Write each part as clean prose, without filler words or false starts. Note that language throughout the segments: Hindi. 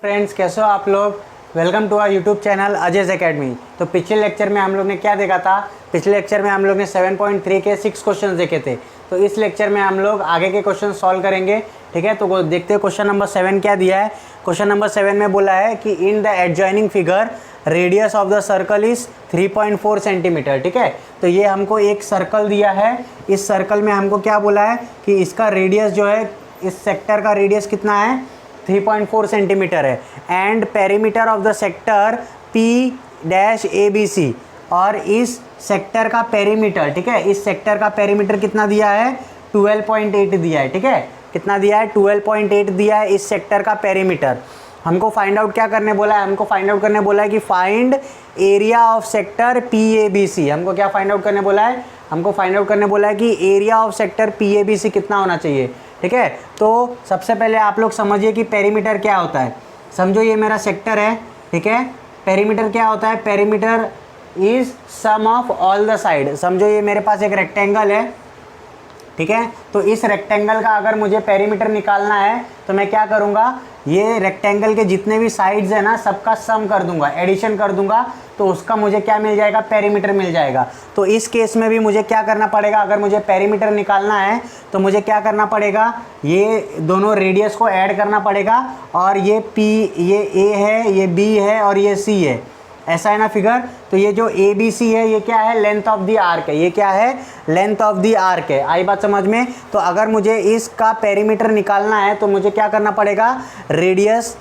फ्रेंड्स, कैसे हो आप लोग। Welcome to our YouTube channel Ajay's academy. तो पिछले लेक्चर में हम लोग ने क्या देखा था। पिछले लेक्चर में हम लोग ने 7.3 के 6 क्वेश्चन देखे थे। तो इस लेक्चर में हम लोग आगे के क्वेश्चन सॉल्व करेंगे। ठीक है, तो देखते हैं क्वेश्चन नंबर 7 क्या दिया है। क्वेश्चन नंबर 7 में बोला है कि in the adjoining figure radius of the circle is 3.4 centimeter. ठीक है, तो ये हमको एक सर्कल दिया है। इस सर्कल में हमको क्या बोला है कि इसका रेडियस जो है, इस सेक्टर का रेडियस कितना है, 3.4 सेंटीमीटर है। And perimeter of the sector P-ABC, और इस सेक्टर का पेरीमीटर, ठीक है, इस सेक्टर का पेरीमीटर कितना दिया है, 12.8 दिया है। ठीक है, कितना दिया है, 12.8 दिया है इस सेक्टर का पेरीमीटर। हमको फाइंड आउट क्या करने बोला है, हमको फाइंड आउट करने बोला है कि find area of sector PABC। हमको क्या फाइंड आउट करने बोला है, हमको फाइंड आउट करने बोला है कि एरिया ऑफ सेक्टर PABC कितना होना चाहिए। ठीक है, तो सबसे पहले आप लोग समझिए कि पेरीमीटर क्या होता है। समझो ये मेरा सेक्टर है। ठीक है, पेरीमीटर क्या होता है, perimeter is sum of all the side. समझो ये मेरे पास एक रेक्टेंगल है। ठीक है, तो इस रेक्टेंगल का अगर मुझे पेरीमीटर निकालना है तो मैं क्या करूँगा, ये रेक्टेंगल के जितने भी साइड्स है ना, सबका सम कर दूंगा, एडिशन कर दूंगा, तो उसका मुझे क्या मिल जाएगा, पेरीमीटर मिल जाएगा। तो इस केस में भी मुझे क्या करना पड़ेगा, अगर मुझे पेरीमीटर निकालना है तो मुझे क्या करना पड़ेगा, ये दोनों रेडियस को ऐड करना पड़ेगा। और ये P, ये A है, ये B है और ये C है, ऐसा है ना फिगर। तो ये जो ABC है ये क्या है, लेंथ ऑफ द आर्क है। ये क्या है, लेंथ ऑफ द आर्क है। आई बात समझ में। तो अगर मुझे इसका पेरीमीटर निकालना है तो मुझे क्या करना पड़ेगा, रेडियस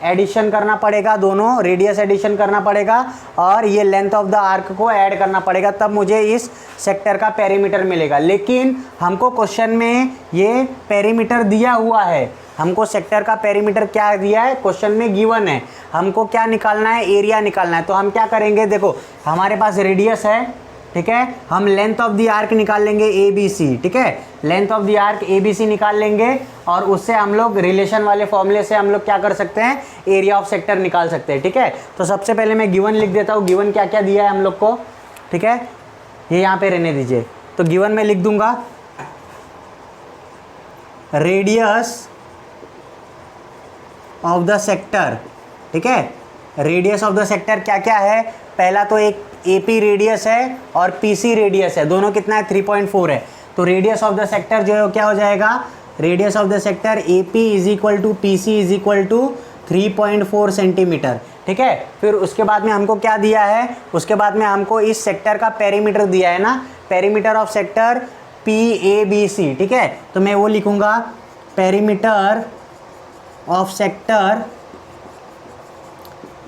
एडिशन करना पड़ेगा, दोनों रेडियस एडिशन करना पड़ेगा और ये लेंथ ऑफ द आर्क को ऐड करना पड़ेगा, तब मुझे इस सेक्टर का पेरीमीटर मिलेगा। लेकिन हमको क्वेश्चन में ये पेरीमीटर दिया हुआ है, हमको सेक्टर का पेरीमीटर क्या दिया है, क्वेश्चन में गिवन है। हमको क्या निकालना है, एरिया निकालना है। तो हम क्या करेंगे, देखो हमारे पास रेडियस है। ठीक है, हम लेंथ ऑफ द आर्क निकाल लेंगे ABC। ठीक है, length of the arc ABC निकाल लेंगे और उससे हम लोग रिलेशन वाले फॉर्मूले से हम लोग क्या कर सकते हैं, एरिया ऑफ सेक्टर निकाल सकते हैं। ठीक है, तो सबसे पहले मैं गिवन लिख देता हूँ, गिवन क्या क्या दिया है हम लोग को। ठीक है, ये यहाँ पे रहने दीजिए। तो गिवन में लिख दूंगा रेडियस ऑफ द सेक्टर। ठीक है, रेडियस ऑफ द सेक्टर क्या क्या है, पहला तो एक AP रेडियस है और PC रेडियस है, दोनों कितना है, 3.4 है। तो रेडियस ऑफ द सेक्टर जो है क्या हो जाएगा, radius of the sector AP is equal to PC is equal to 3.4 centimeter. ठीक है, फिर उसके बाद में हमको क्या दिया है, उसके बाद में हमको इस सेक्टर का पेरीमीटर दिया है ना, पेरीमीटर ऑफ सेक्टर PABC। ठीक है, तो मैं वो लिखूंगा, पेरीमीटर ऑफ सेक्टर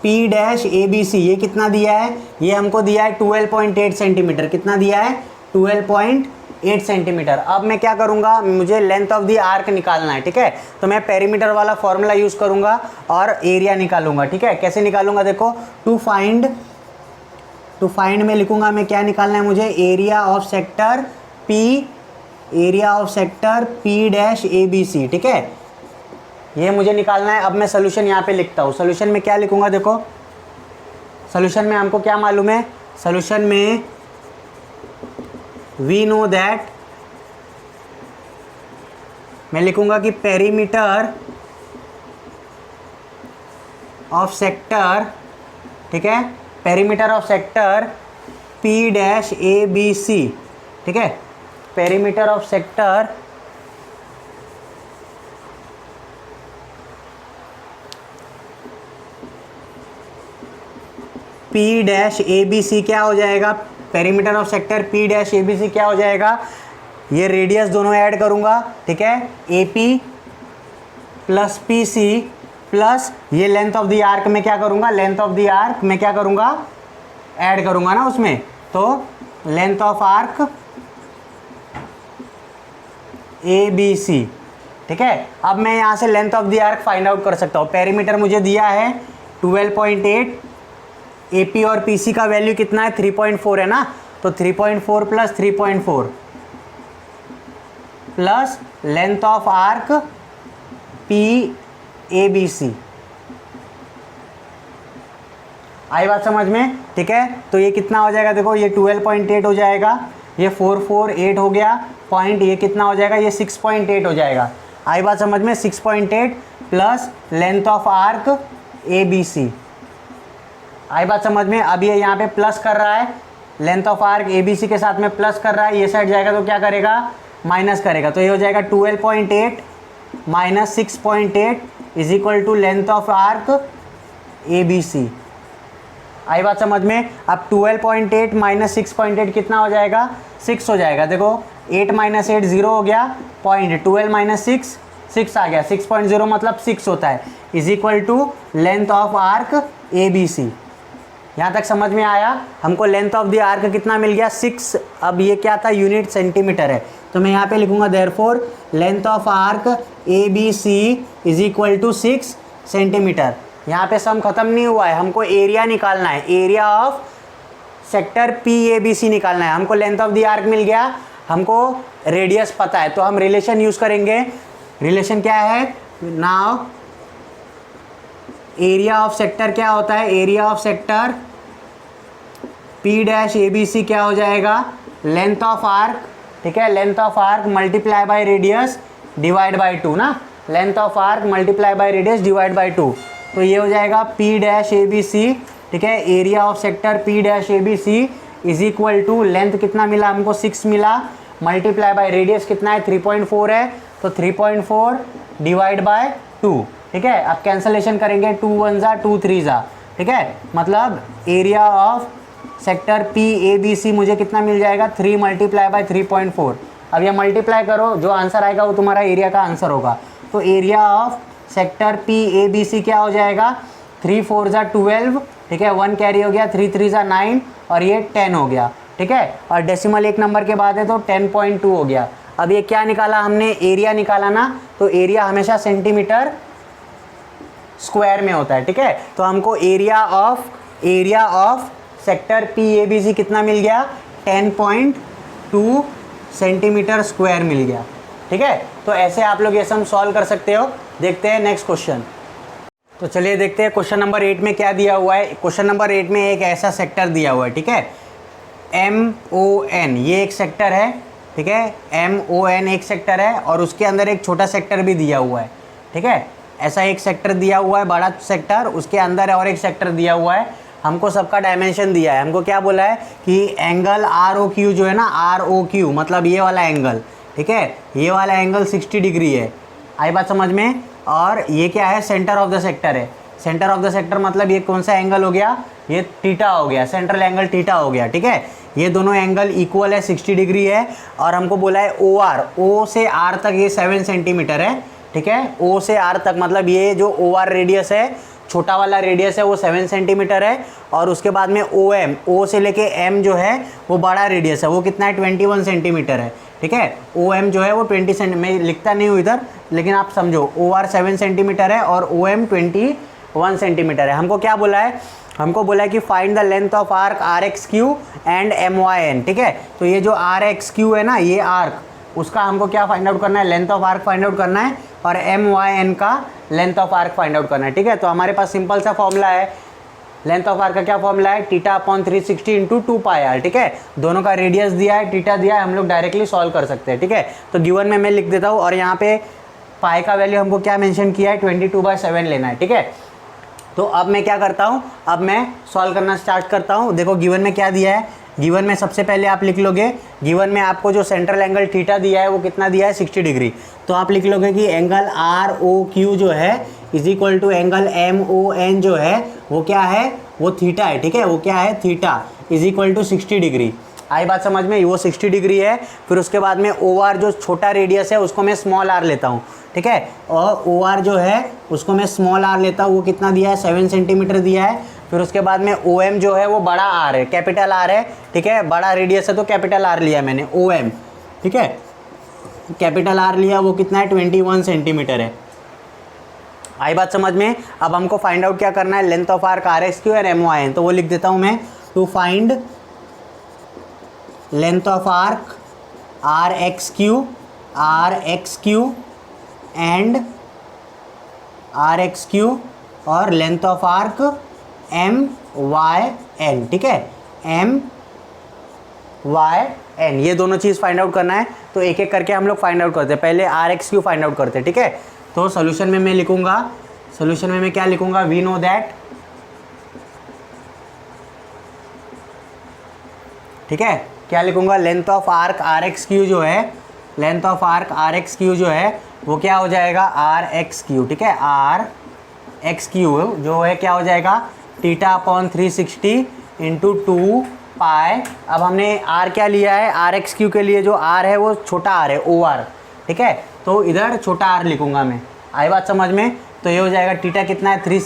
P-ABC। ये कितना दिया है, ये हमको दिया है 12.8 सेंटीमीटर। कितना दिया है, 12.8 सेंटीमीटर। अब मैं क्या करूँगा, मुझे लेंथ ऑफ द आर्क निकालना है। ठीक है, तो मैं पेरीमीटर वाला फॉर्मूला यूज़ करूँगा और एरिया निकालूंगा। ठीक है, कैसे निकालूंगा, देखो टू फाइंड में लिखूंगा मैं, क्या निकालना है मुझे, एरिया ऑफ सेक्टर P-ABC। ठीक है, ये मुझे निकालना है। अब मैं सोल्यूशन यहाँ पे लिखता हूँ। सोल्यूशन में क्या लिखूंगा, देखो सोल्यूशन में हमको क्या मालूम है, सोल्यूशन में वी नो दैट, मैं लिखूंगा कि पेरीमीटर ऑफ सेक्टर, ठीक है, पेरीमीटर ऑफ सेक्टर P-ABC। ठीक है, पेरीमीटर ऑफ सेक्टर P-ABC क्या हो जाएगा, पेरीमीटर ऑफ सेक्टर P-ABC क्या हो जाएगा, ये रेडियस दोनों ऐड करूंगा। ठीक है, AP प्लस PC प्लस ये लेंथ ऑफ द आर्क में क्या करूंगा, लेंथ ऑफ द आर्क में क्या करूंगा, ऐड करूंगा ना उसमें। तो लेंथ ऑफ आर्क ABC। ठीक है, अब मैं यहाँ से length of the arc find out कर सकता हूँ। पेरीमीटर मुझे दिया है 12.8, AP और PC का वैल्यू कितना है, 3.4 है ना। तो 3.4 plus 3.4 plus length of arc PABC। आई बात समझ में। ठीक है, तो ये कितना हो जाएगा, देखो ये 12.8 हो जाएगा, ये 448 हो गया पॉइंट, ये कितना हो जाएगा, ये 6.8 हो जाएगा। आई बात समझ में। 6.8 plus length of arc A B C. आई बात समझ में? अब ये यहाँ पे प्लस कर रहा है, length of arc A B C के साथ में प्लस कर रहा है, ये साइड जाएगा तो क्या करेगा, माइनस करेगा। तो ये हो जाएगा 12.8 minus 6.8 is equal to length of arc A B C. आई बात समझ में? अब 12.8 माइनस 6.8 कितना हो जाएगा, 6 हो जाएगा। देखो 8 माइनस 8 0 हो गया, पॉइंट 12 माइनस 6 6 आ गया, 6.0 मतलब 6 होता है, is equal to length of arc A B C. यहाँ तक समझ में आया? हमको लेंथ ऑफ द आर्क कितना मिल गया, 6। अब ये क्या था, यूनिट सेंटीमीटर है, तो मैं यहाँ पे लिखूंगा therefore length of arc A B C is equal to 6 centimeter. यहाँ पे सम खत्म नहीं हुआ है, हमको एरिया निकालना है, area of sector P A B C निकालना है। हमको लेंथ ऑफ द आर्क मिल गया, हमको रेडियस पता है, तो हम रिलेशन यूज करेंगे। रिलेशन क्या है, नाउ एरिया ऑफ सेक्टर क्या होता है, area of sector P dash A B C क्या हो जाएगा, लेंथ ऑफ आर्क, ठीक है, length of arc multiply by radius divide by 2 ना, length of arc multiply by radius divide by 2। तो ये हो जाएगा P dash A B C, ठीक है, area of sector P dash A B C is equal to length कितना मिला हमको, 6 मिला, मल्टीप्लाई बाय रेडियस कितना है, 3.4 है, तो 3.4 डिवाइड बाय 2, ठीक है। अब कैंसलेशन करेंगे, 2 1 जा 2 3 जा, ठीक है, मतलब area of sector P A B C मुझे कितना मिल जाएगा, 3 मल्टीप्लाई बाय 3.4। अब ये मल्टीप्लाई करो, जो आंसर आएगा वो तुम्हारा एरिया का आंसर होगा। तो area of sector P A B C क्या हो जाएगा, 3 4 जा 12, ठीक है, 1 कैरी हो गया, 3 3 जा 9 और ये 10 हो गया, ठीक है, और डेसिमल एक नंबर के बाद है तो 10.2 हो गया। अब ये क्या निकाला हमने, एरिया निकाला ना, तो एरिया हमेशा सेंटीमीटर स्क्वायर में होता है, ठीक है। तो हमको area of sector P A B C कितना मिल गया, 10.2 सेंटीमीटर स्क्वायर मिल गया, ठीक है। तो ऐसे आप लोग ये सम सॉल्व कर सकते हो। देखते हैं नेक्स्ट क्वेश्चन। तो चलिए देखते हैं क्वेश्चन नंबर 8 में क्या दिया हुआ है। क्वेश्चन नंबर 8 में एक ऐसा सेक्टर दिया हुआ है, ठीक है, MON, ये एक सेक्टर है, ठीक है, MON एक सेक्टर है और उसके अंदर एक छोटा सेक्टर भी दिया हुआ है, ठीक है। ऐसा एक सेक्टर दिया हुआ है, बड़ा सेक्टर, उसके अंदर और एक सेक्टर दिया हुआ है। हमको सबका डायमेंशन दिया है। हमको क्या बोला है कि एंगल ROQ जो है ना, ROQ मतलब ये वाला एंगल, ठीक है, ये वाला एंगल 60 डिग्री है। आई बात समझ में? और ये क्या है, सेंटर ऑफ द सेक्टर है। सेंटर ऑफ द सेक्टर मतलब ये कौन सा एंगल हो गया, ये थीटा हो गया, सेंट्रल एंगल थीटा हो गया, ठीक है। ये दोनों एंगल इक्वल है, 60 डिग्री है। और हमको बोला है OR, O से R तक ये 7 सेंटीमीटर है, ठीक है, O से R तक मतलब ये जो OR रेडियस है, छोटा वाला रेडियस है, वो 7 सेंटीमीटर है। और उसके बाद में OM, O से लेके M जो है वो बड़ा रेडियस है, वो कितना है, 21 सेंटीमीटर है, ठीक है। OM जो है वो 20 सेंटी, मैं लिखता नहीं हूँ इधर, लेकिन आप समझो, OR 7 सेंटीमीटर है और OM 21 सेंटीमीटर है। हमको क्या बोला है, हमको बोला है कि find the length of arc RXQ and MYN, ठीक है। तो ये जो RXQ है ना, ये आर्क, उसका हमको क्या फाइंड आउट करना है, length of arc find out करना है, और MYN का length of arc find out करना है, ठीक है। तो हमारे पास सिंपल सा फॉर्मूला है, लेंथ ऑफ आर्क का क्या फॉर्मूला है, θ/360 इंटू 2πr, ठीक है। दोनों का रेडियस दिया है, थीटा दिया है, हम लोग डायरेक्टली सॉल्व कर सकते हैं, ठीक है। तो गिवन में मैं लिख देता हूँ, और यहाँ पे पाई का वैल्यू हमको क्या मेंशन किया है, 22/7 लेना है, ठीक है। तो अब मैं क्या करता हूँ, अब मैं सॉल्व करना स्टार्ट करता हूँ। देखो गिवन में क्या दिया है, गिवन में सबसे पहले आप लिख लोगे, गिवन में आपको जो सेंट्रल एंगल थीटा दिया है वो कितना दिया है, 60 डिग्री। तो आप लिख लोगे कि एंगल ROQ जो है is equal to angle MON जो है वो क्या है, वो थीटा है, ठीक है, वो क्या है, theta is equal to 60 degree. आई बात समझ में, वो 60 डिग्री है। फिर उसके बाद में OR जो छोटा रेडियस है उसको मैं स्मॉल r लेता हूँ, ठीक है, और OR जो है उसको मैं स्मॉल r लेता हूँ, वो कितना दिया है, 7 सेंटीमीटर दिया है। फिर उसके बाद में OM जो है वो बड़ा R है, कैपिटल R है, ठीक है, बड़ा रेडियस है तो कैपिटल R लिया मैंने, OM, ठीक है, कैपिटल R लिया, वो कितना है, 21 सेंटीमीटर है। आई बात समझ में? अब हमको फाइंड आउट क्या करना है, लेंथ ऑफ आर्क RXQ और MYN, तो वो लिख देता हूँ मैं, to find length of arc RXQ और लेंथ ऑफ आर्क MYN, ठीक है, MYN, ये दोनों चीज़ फाइंड आउट करना है। तो एक एक करके हम लोग फाइंड आउट करते हैं। पहले RXQ फाइंड आउट करते हैं, ठीक है। तो सोल्यूशन में मैं लिखूंगा, सोल्यूशन में मैं क्या लिखूंगा, वी नो दैट, ठीक है, क्या लिखूंगा, length of arc R X Q जो है, length of arc R X Q जो है वो क्या हो जाएगा, आर एक्स क्यू, ठीक है, आर एक्स क्यू जो है क्या हो जाएगा, थीटा अपॉन 360 इंटू 2 पाई। अब हमने आर क्या लिया है, आर एक्स क्यू के लिए जो आर है वो छोटा आर है, ओ आर, ठीक है, तो इधर छोटा आर लिखूंगा मैं। आई बात समझ में? तो ये हो जाएगा थीटा कितना है,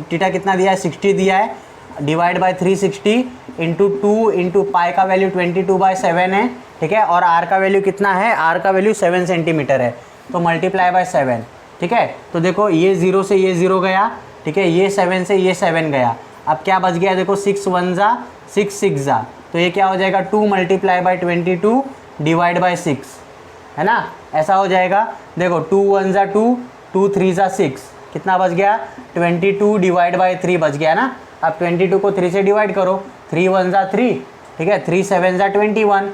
थीटा कितना दिया है, 60 दिया है, divide by 360 into 2 into pi का वैल्यू 22/7 है, ठीक है, और आर का वैल्यू कितना है, आर का वैल्यू 7 सेंटीमीटर है, तो मल्टीप्लाई बाय 7, ठीक है। तो देखो ये 0 से ये 0 गया, ठीक है, ये 7 से ये 7 गया, अब क्या बच गया, देखो 6 1 जा 6 6 जा, तो ये क्या हो जाएगा, 2 मल्टीप्लाई बाय 22 डिवाइड बाय 6, है ना, ऐसा हो जाएगा। देखो 2 1 जा 2, 2 3 जा 6, कितना बच गया, 22 डिवाइड बाय 3 बच गया ना। अब 22 को 3 से डिवाइड करो, 3 1 जा 3, ठीक है, 3 7 जा 21,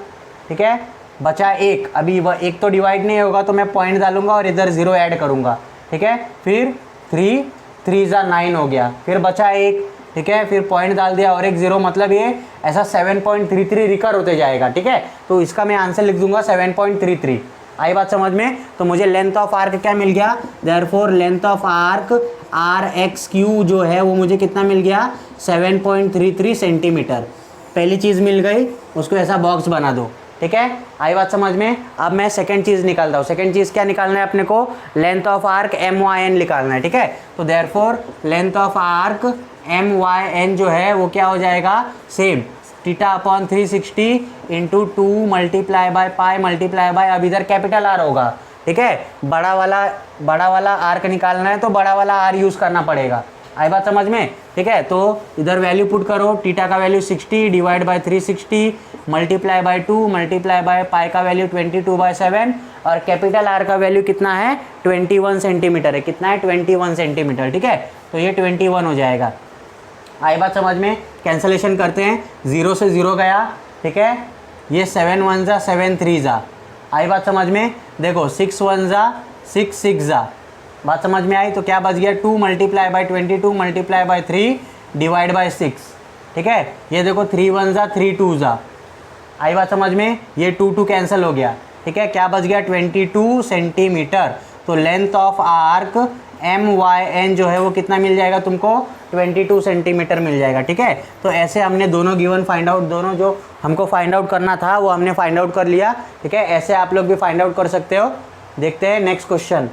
ठीक है, बचा एक, अभी वह एक तो डिवाइड नहीं होगा तो मैं पॉइंट डालूंगा और इधर 0 ऐड करूंगा, ठीक है, फिर 3 3 जा 9 हो गया, फिर बचा एक, ठीक है, फिर पॉइंट डाल दिया और एक 0, मतलब ये ऐसा 7.33 रिकर होते जाएगा, ठीक है, तो इसका मैं आंसर लिख दूंगा 7.33। आई बात समझ में? तो मुझे लेंथ ऑफ आर्क क्या मिल गया, therefore length of arc R X Q जो है वो मुझे कितना मिल गया, 7.33 सेंटीमीटर। पहली चीज़ मिल गई, उसको ऐसा बॉक्स बना दो, ठीक है, आई बात समझ में? अब मैं सेकंड चीज़ निकालता हूँ। सेकंड चीज़ क्या निकालना है अपने को, length of arc M Y N निकालना है, ठीक है, तो therefore length of arc M Y N जो है वो क्या हो जाएगा, same theta upon 360 into 2 multiply by pi multiply by, अब इधर कैपिटल आर होगा, ठीक है, बड़ा वाला आर्क निकालना है तो बड़ा वाला आर यूज़ करना पड़ेगा। आई बात समझ में? ठीक है, तो इधर वैल्यू पुट करो, थीटा का value 60 divide by 360 multiply bye 2 multiply by पाई का वैल्यू 22/7 और कैपिटल आर का वैल्यू कितना है, 21 सेंटीमीटर है, कितना है, 21 सेंटीमीटर, ठीक है, तो ये 21 हो जाएगा। आई बात समझ में? कैंसलेशन करते हैं, 0 से 0 गया, ठीक है, ये 7 1 जा 7 3 जा, आई बात समझ में? देखो 6 1 जा 6 6 जा, बात समझ में आई? तो क्या बच गया, 2 multiply by 22 multiply by 3 divide by 6, ठीक है, ये देखो 3 1 जा 3 2 जा, आई बात समझ में? ये 2 2 कैंसिल हो गया, ठीक है, क्या बच गया, 22 सेंटीमीटर। तो length of arc M Y N जो है वो कितना मिल जाएगा तुमको, 22 सेंटीमीटर मिल जाएगा, ठीक है। तो ऐसे हमने दोनों गिवन फाइंड आउट, दोनों जो हमको फाइंड आउट करना था वो हमने फाइंड आउट कर लिया, ठीक है, ऐसे आप लोग भी फाइंड आउट कर सकते हो। देखते हैं नेक्स्ट क्वेश्चन,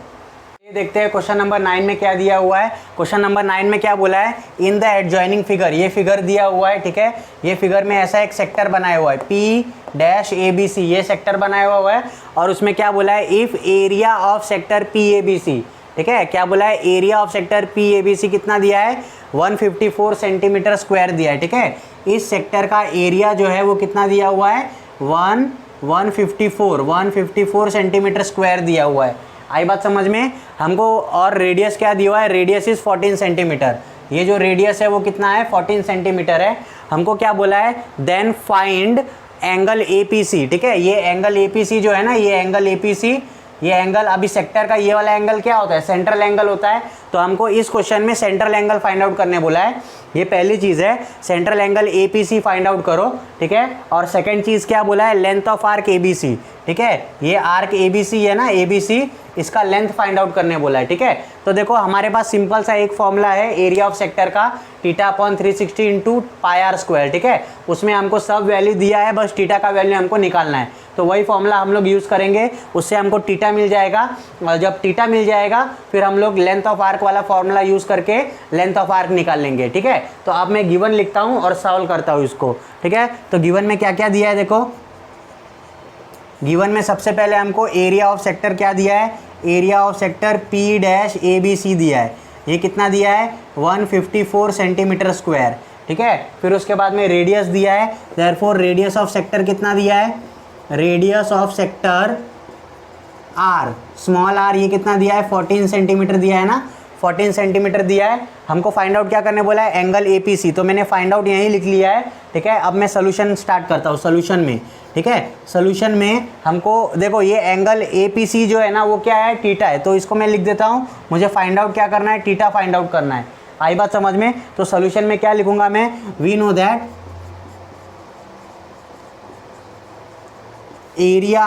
ये देखते हैं क्वेश्चन नंबर 9 में क्या दिया हुआ है। क्वेश्चन नंबर 9 में क्या बोला है, इन द एडजॉइनिंग फिगर, ये फिगर दिया हुआ है, ठीक है, ये फिगर में ऐसा एक सेक्टर बनाया हुआ है P-ABC, ये सेक्टर बनाया हुआ है और उसमें क्या बोला है, if area of sector PABC, ठीक है, क्या बोला है, एरिया ऑफ सेक्टर PABC कितना दिया है, 154 सेंटीमीटर स्क्वायर दिया है, ठीक है, इस सेक्टर का एरिया जो है वो कितना दिया हुआ है, 154 सेंटीमीटर स्क्वायर दिया हुआ है। आई बात समझ में? हमको और रेडियस क्या दिया हुआ है, रेडियस इज 14 सेंटीमीटर, ये जो रेडियस है वो कितना है, 14 सेंटीमीटर है। हमको क्या बोला है, देन फाइंड एंगल APC, ठीक है, ये एंगल APC जो है ना, ये एंगल APC, ये एंगल, अभी सेक्टर का ये वाला एंगल क्या होता है, सेंट्रल एंगल होता है, तो हमको इस क्वेश्चन में सेंट्रल एंगल फाइंड आउट करने बोला है। ये पहली चीज़ है, central angle APC find out करो, ठीक है, और सेकंड चीज़ क्या बोला है, लेंथ ऑफ आर्क ABC, ठीक है, ये आर्क ABC है ना, ABC, इसका लेंथ फाइंड आउट करने बोला है, ठीक है। तो देखो हमारे पास सिंपल सा एक फॉर्मूला है एरिया ऑफ सेक्टर का, theta upon 360 into pi are square, ठीक है, उसमें हमको सब वैल्यू दिया है, बस थीटा का वैल्यू हमको निकालना है, तो वही फॉर्मूला हम लोग यूज़ करेंगे, उससे हमको थीटा मिल जाएगा, और जब थीटा मिल जाएगा फिर हम लोग लेंथ ऑफ आर्क वाला फॉर्मूला यूज़ करके लेंथ ऑफ आर्क निकाल लेंगे, ठीक है। तो अब मैं गिवन लिखता हूँ और सॉल्व करता हूँ इसको, ठीक है। तो गिवन में क्या क्या दिया है, देखो गिवन में सबसे पहले हमको एरिया ऑफ सेक्टर क्या दिया है, एरिया ऑफ सेक्टर P-ABC दिया है, ये कितना दिया है, 154 सेंटीमीटर स्क्वायर, ठीक है। फिर उसके बाद में रेडियस दिया है, देयरफॉर रेडियस ऑफ सेक्टर कितना दिया है, radius of sector R, small r, ये कितना दिया है, 14 सेंटीमीटर दिया है ना, 14 सेंटीमीटर दिया है। हमको फाइंड आउट क्या करने बोला है, एंगल APC। तो मैंने फाइंड आउट यहीं लिख लिया है, ठीक है। अब मैं सोल्यूशन स्टार्ट करता हूँ सोल्यूशन में, ठीक है। सोल्यूशन में हमको देखो ये एंगल APC जो है ना वो क्या है, थीटा है। तो इसको मैं लिख देता हूँ, मुझे फाइंड आउट क्या करना है, थीटा फाइंड आउट करना है। आई बात समझ में। तो सोल्यूशन में क्या लिखूंगा मैं, we know that area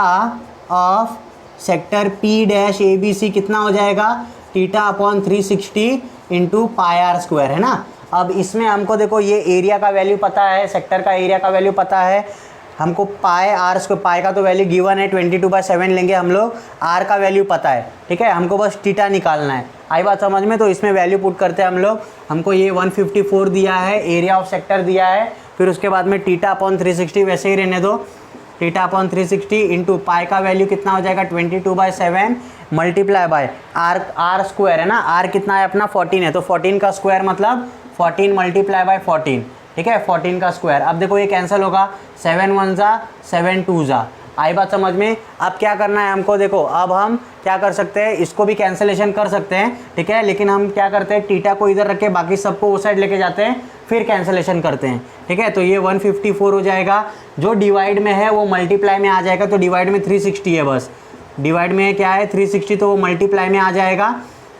of sector P-ABC कितना हो जाएगा, theta upon 360 into pi are square, है ना। अब इसमें हमको देखो ये एरिया का वैल्यू पता है, सेक्टर का एरिया का वैल्यू पता है हमको, पाई आर स्क्वायर, पाई का तो वैल्यू गिवन है 22/7 लेंगे हम लोग, आर का वैल्यू पता है, ठीक है। हमको बस थीटा निकालना है। आई बात समझ में। तो इसमें वैल्यू पुट करते हैं हम लोग। हमको ये 154 दिया है, एरिया ऑफ सेक्टर दिया है, फिर उसके बाद में थीटा अपॉन 360 वैसे ही रहने दो, थीटा अपॉन 360 इंटू पाई का वैल्यू कितना हो जाएगा 22/7 मल्टीप्लाई बाय आर स्क्वायर है ना, आर कितना है अपना 14 है, तो 14 का स्क्वायर मतलब 14 मल्टीप्लाई बाय 14, ठीक है, 14 का स्क्वायर। अब देखो ये कैंसिल होगा, 7 1 जा 7 2 जा। आई बात समझ में। अब क्या करना है हमको, देखो अब हम क्या कर सकते हैं, इसको भी कैंसिलेशन कर सकते हैं, ठीक है, लेकिन हम क्या करते हैं, थीटा को इधर रख के बाकी सबको उस साइड लेके जाते हैं, फिर कैंसिलेशन करते हैं, ठीक है। तो ये 154 हो जाएगा, जो डिवाइड में है वो मल्टीप्लाई में आ जाएगा। तो डिवाइड में 360 है, बस डिवाइड में क्या है 360, तो वो मल्टीप्लाई में आ जाएगा,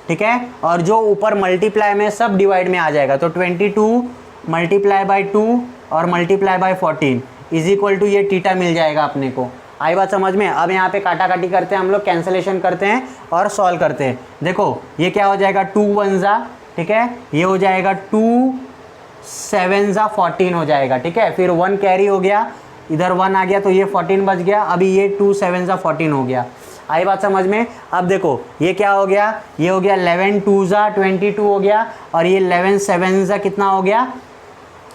ठीक है। और जो ऊपर मल्टीप्लाई में सब डिवाइड में आ जाएगा। तो 22 मल्टीप्लाई बाई 2 और multiply by 14 is equal to ये थीटा मिल जाएगा अपने को। आई बात समझ में। अब यहाँ पे काटा काटी करते हैं हम लोग, कैंसिलेशन करते हैं और सॉल्व करते हैं। देखो ये क्या हो जाएगा, 2 1 जा, ठीक है, ये हो जाएगा 2 7 जा 14 हो जाएगा, ठीक है। फिर 1 कैरी हो गया, इधर 1 आ गया, तो ये 14 बच गया। अभी ये 2 7 जा 14 हो गया। आई बात समझ में। अब देखो ये क्या हो गया, ये हो गया 11 2 जा 22 हो गया, और ये 11 7 जा कितना हो गया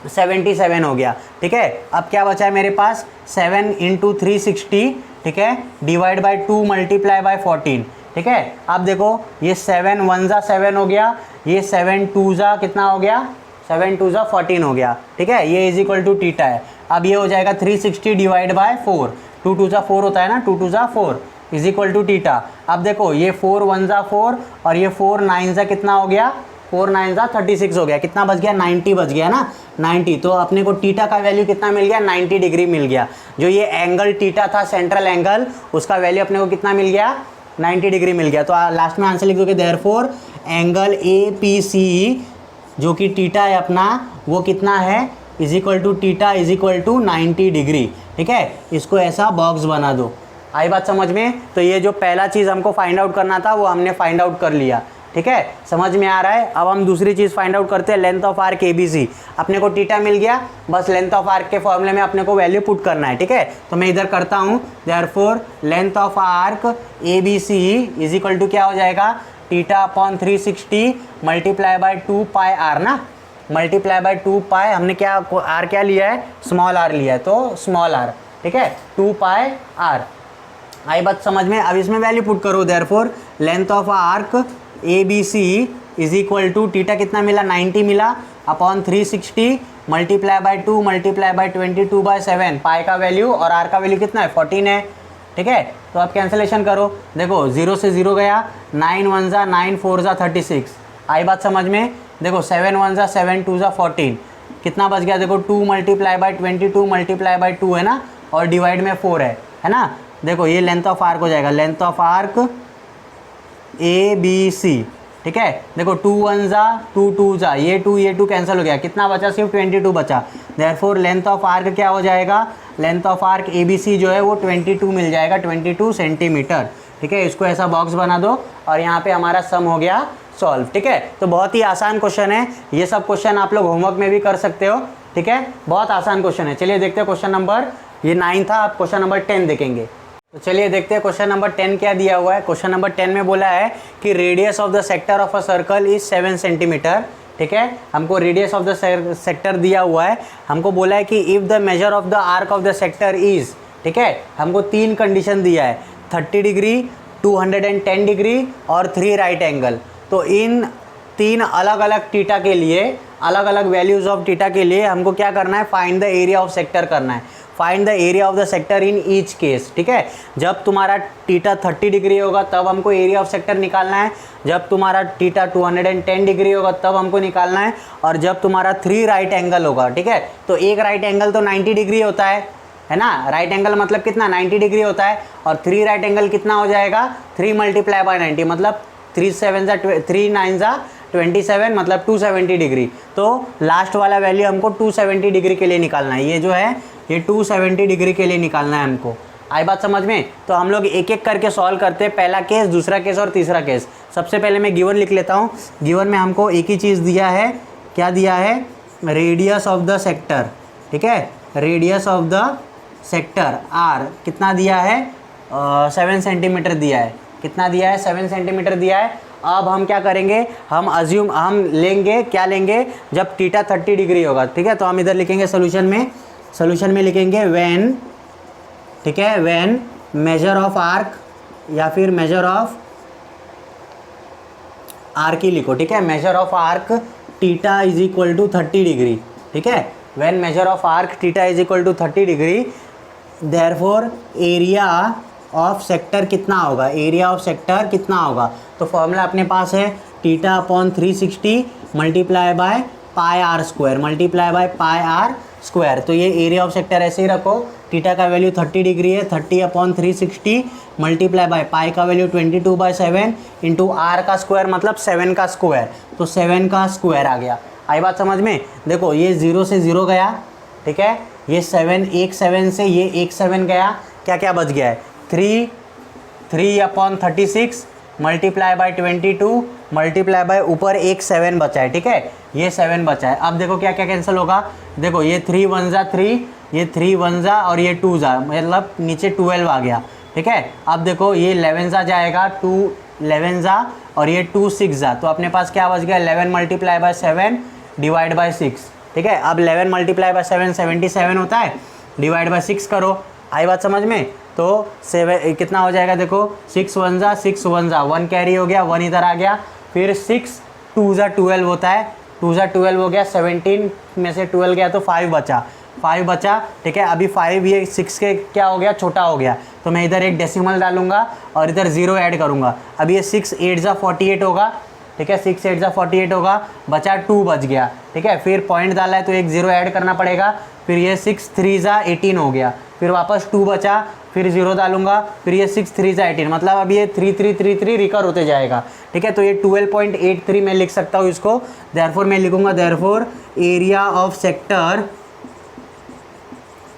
77 हो गया, ठीक है। अब क्या बचा है मेरे पास, 7 इंटू 360, ठीक है, डिवाइड बाई 2 मल्टीप्लाई बाई 14, ठीक है। अब देखो ये 7 1 जा 7 हो गया, ये 7 2 जा कितना हो गया, 7 2 जा 14 हो गया, ठीक है। ये इज इक्वल टू थीटा है। अब ये हो जाएगा 360 डिवाइड बाय 4, 2 2 जा 4 होता है ना, 2 2 जा 4 इज इक्वल टू थीटा। अब देखो ये 4 1 जा 4 और ये 4 9 जा कितना हो गया, 4 9 जा 36 हो गया, कितना बच गया 90 बच गया ना, 90। तो अपने को थीटा का वैल्यू कितना मिल गया, 90 डिग्री मिल गया। जो ये एंगल थीटा था सेंट्रल एंगल, उसका वैल्यू अपने को कितना मिल गया, 90 डिग्री मिल गया। तो लास्ट में आंसर लिख दोगे, देयरफॉर एंगल APC जो कि थीटा है अपना, वो कितना है, is equal to theta is equal to 90 degree, ठीक है। इसको ऐसा बॉक्स बना दो। आई बात समझ में। तो ये जो पहला चीज़ हमको फाइंड आउट करना था वो हमने फाइंड आउट कर लिया, ठीक है, समझ में आ रहा है। अब हम दूसरी चीज़ फाइंड आउट करते हैं, लेंथ ऑफ आर्क ABC। अपने को थीटा मिल गया, बस लेंथ ऑफ आर्क के फॉर्मूले में अपने को वैल्यू पुट करना है, ठीक है। तो मैं इधर करता हूँ, therefore length of arc ABC is equal to क्या हो जाएगा, theta upon 360 multiply by 2 pi r ना, मल्टीप्लाई बाई 2 पाई, हमने क्या आर क्या लिया है, स्मॉल आर लिया है, तो स्मॉल आर, ठीक है, 2 पाई आर। आई बात समझ में। अब इसमें वैल्यू पुट करो, therefore length of arc ABC is equal to theta कितना मिला, 90 मिला, upon 360 multiply by 2 multiply by 22/7, pi का वैल्यू और आर का वैल्यू कितना है 14 है, ठीक है। तो अब कैंसिलेशन करो, देखो 0 से 0 गया, 9 1 जा 9 4 जा 36। आई बात समझ में। देखो 7 1 जा 7 2 जा 14, कितना बच गया, देखो 2 मल्टीप्लाई बाई 22 मल्टीप्लाई बाई 2 है ना, और डिवाइड में 4 है ना। देखो ये लेंथ ऑफ आर्क हो जाएगा, लेंथ ऑफ आर्क ABC, ठीक है। देखो 2 1 जा 2 2 जा, ये 2 कैंसिल हो गया, कितना बचा, सिर्फ 22 बचा। देयरफॉर लेंथ ऑफ आर्क क्या हो जाएगा, लेंथ ऑफ आर्क ABC जो है वो 22 मिल जाएगा, 22 सेंटीमीटर, ठीक है। इसको ऐसा बॉक्स बना दो और यहाँ पे हमारा सम हो गया सॉल्व, ठीक है। तो बहुत ही आसान क्वेश्चन है, ये सब क्वेश्चन आप लोग होमवर्क में भी कर सकते हो, ठीक है, बहुत आसान क्वेश्चन है। चलिए देखते हैं क्वेश्चन नंबर, ये 9 था, आप क्वेश्चन नंबर 10 देखेंगे। तो चलिए देखते हैं क्वेश्चन नंबर 10 क्या दिया हुआ है। क्वेश्चन नंबर 10 में बोला है कि radius of the sector of a circle is 7 centimetre, ठीक है। हमको रेडियस ऑफ द सेक्टर दिया हुआ है, हमको बोला है कि if the measure of the arc of the sector is, ठीक है, हमको 3 कंडीशन दिया है, 30 डिग्री 210 डिग्री और 3 राइट एंगल। तो इन 3 अलग अलग थीटा के लिए, अलग अलग वैल्यूज़ ऑफ थीटा के लिए हमको क्या करना है, find the area of sector करना है। Find the area of the sector in each case, ठीक है। जब तुम्हारा थीटा 30 डिग्री होगा तब हमको एरिया ऑफ सेक्टर निकालना है, जब तुम्हारा थीटा 210 डिग्री होगा तब हमको निकालना है, और जब तुम्हारा 3 राइट एंगल होगा, ठीक है। तो एक राइट एंगल तो 90 डिग्री होता है ना, राइट एंगल मतलब कितना 90 डिग्री होता है, और 3 राइट एंगल कितना हो जाएगा 3 × 90 मतलब 3 9 27 मतलब 270 डिग्री। तो लास्ट वाला वैल्यू हमको 270 डिग्री के लिए निकालना है, ये जो है ये 270 डिग्री के लिए निकालना है हमको। आई बात समझ में? तो हम लोग एक एक करके सॉल्व करते हैं, पहला केस, दूसरा केस और तीसरा केस। सबसे पहले मैं गिवन लिख लेता हूँ। गिवन में हमको एक ही चीज़ दिया है, क्या दिया है, रेडियस ऑफ द सेक्टर, ठीक है। Radius of the sector R कितना दिया है 7 सेंटीमीटर दिया है, कितना दिया है 7 सेंटीमीटर दिया है। अब हम क्या करेंगे, हम लेंगे, क्या लेंगे, जब थीटा 30 डिग्री होगा, ठीक है। तो हम इधर लिखेंगे सोल्यूशन में लिखेंगे व्हेन, ठीक है, व्हेन मेजर ऑफ आर्क या फिर मेजर ऑफ आर्क ही लिखो, ठीक है। Measure of arc theta is equal to 30 degree, ठीक है। When measure of arc theta is equal to 30 degree, therefore area of sector कितना होगा, एरिया ऑफ सेक्टर कितना होगा। तो फॉर्मूला अपने पास है theta upon 360 multiply by pi are square, multiply by pi are square. तो ये एरिया ऑफ सेक्टर ऐसे ही रखो, थीटा का वैल्यू 30 डिग्री है, 30 अपॉन 360 मल्टीप्लाई बाय पाई का वैल्यू 22/7 इंटू आर का स्क्वायर मतलब 7 का स्क्वायर, तो 7 का स्क्वायर आ गया। आई बात समझ में? देखो ये 0 से 0 गया, ठीक है, ये 7 से ये 1 गया, क्या क्या बच गया है 3 upon 36 multiply by 22 multiply by ऊपर 7 बचा है, ठीक है, ये 7 बचा है। अब देखो क्या क्या कैंसिल होगा, देखो ये 3 1 जा 3, ये 3 1 जा और ये 2 जा, मतलब नीचे 12 आ गया, ठीक है। अब देखो ये 11 जा जाएगा, 2 11 जा और ये 2 6 जा, तो अपने पास क्या बच गया 11 मल्टीप्लाई बाय 7 डिवाइड बाय 6, ठीक है। अब 11 मल्टीप्लाई बाय 7 77 होता है, डिवाइड बाय 6 करो। आई बात समझ में? तो 7 कितना हो जाएगा, देखो 6 1 जा 6 1 जा, 1 कैरी हो गया, 1 इधर आ गया, फिर 6 2 जा 12 होता है, 2 जा 12 हो गया, 17 में से 12 गया तो 5 बचा, ठीक है। अभी 5 ये 6 के क्या हो गया, छोटा हो गया, तो मैं इधर एक डेसिमल डालूंगा और इधर 0 ऐड करूंगा। अब ये 6 8 जा 48 होगा, ठीक है, 6 8 जा 48 होगा, बचा 2 बच गया, ठीक है। फिर पॉइंट डाला है तो एक 0 ऐड करना पड़ेगा, फिर ये 6 3 जा 18 हो गया, फिर वापस 2 बचा, फिर 0 डालूंगा, फिर ये 6 3 जा 18, मतलब अब ये 3 3 3 3 रिकर होते जाएगा, ठीक है। तो ये 12.83 मैं लिख सकता हूँ इसको। देयरफॉर मैं लिखूंगा therefore area of sector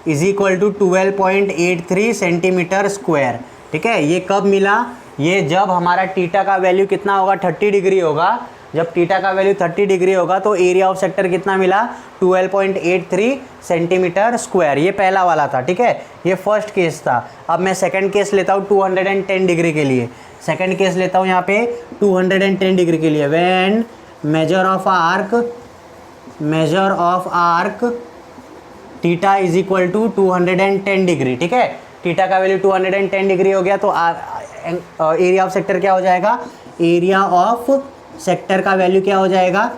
is equal to 12.83 centimetre square, ठीक है। ये कब मिला, ये जब हमारा थीटा का वैल्यू कितना होगा 30 डिग्री होगा, जब थीटा का वैल्यू 30 डिग्री होगा तो एरिया ऑफ सेक्टर कितना मिला 12.83 सेंटीमीटर स्क्वायर। ये पहला वाला था, ठीक है, ये फर्स्ट केस था। अब मैं सेकंड केस लेता हूँ 210 डिग्री के लिए, सेकंड केस लेता हूँ यहाँ पे 210 डिग्री के लिए। When measure of arc theta is equal to 210 degree, ठीक है। थीटा का वैल्यू 210 डिग्री हो गया तो एरिया ऑफ सेक्टर क्या हो जाएगा, एरिया ऑफ सेक्टर का वैल्यू क्या हो जाएगा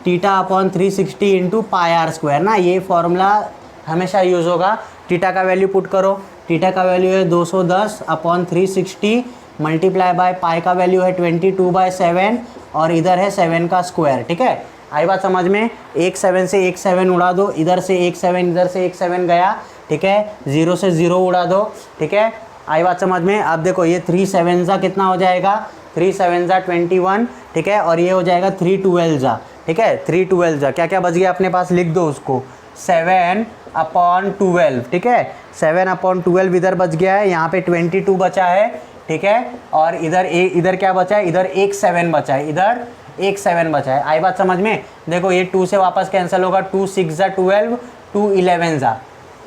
theta upon 360 into pi are square ना, ये फॉर्मूला हमेशा यूज़ होगा। थीटा का वैल्यू पुट करो, थीटा का वैल्यू है 210 अपॉन 360 मल्टीप्लाई बाय पाई का वैल्यू है 22/7 और इधर है 7 का स्क्वायर, ठीक है। आई बात समझ में? 7 से 7 उड़ा दो, इधर से 7 इधर से 7 गया, ठीक है, 0 से 0 उड़ा दो, ठीक है। आई बात समझ में? अब देखो ये 3 7 जा कितना हो जाएगा, 3 7 जा 21, ठीक है, और ये हो जाएगा 3 12 जा, ठीक है, 3 12 जा, क्या क्या बच गया अपने पास, लिख दो उसको 7 अपॉन 12, ठीक है, 7 अपॉन 12 इधर बच गया है, यहाँ पे 22 बचा है, ठीक है, और इधर क्या बचा है, इधर 7 बचा है, इधर 7 बचा है। आई बात समझ में? देखो ये 2 से वापस कैंसिल होगा, 2 6 जा 12, 2 11 जा।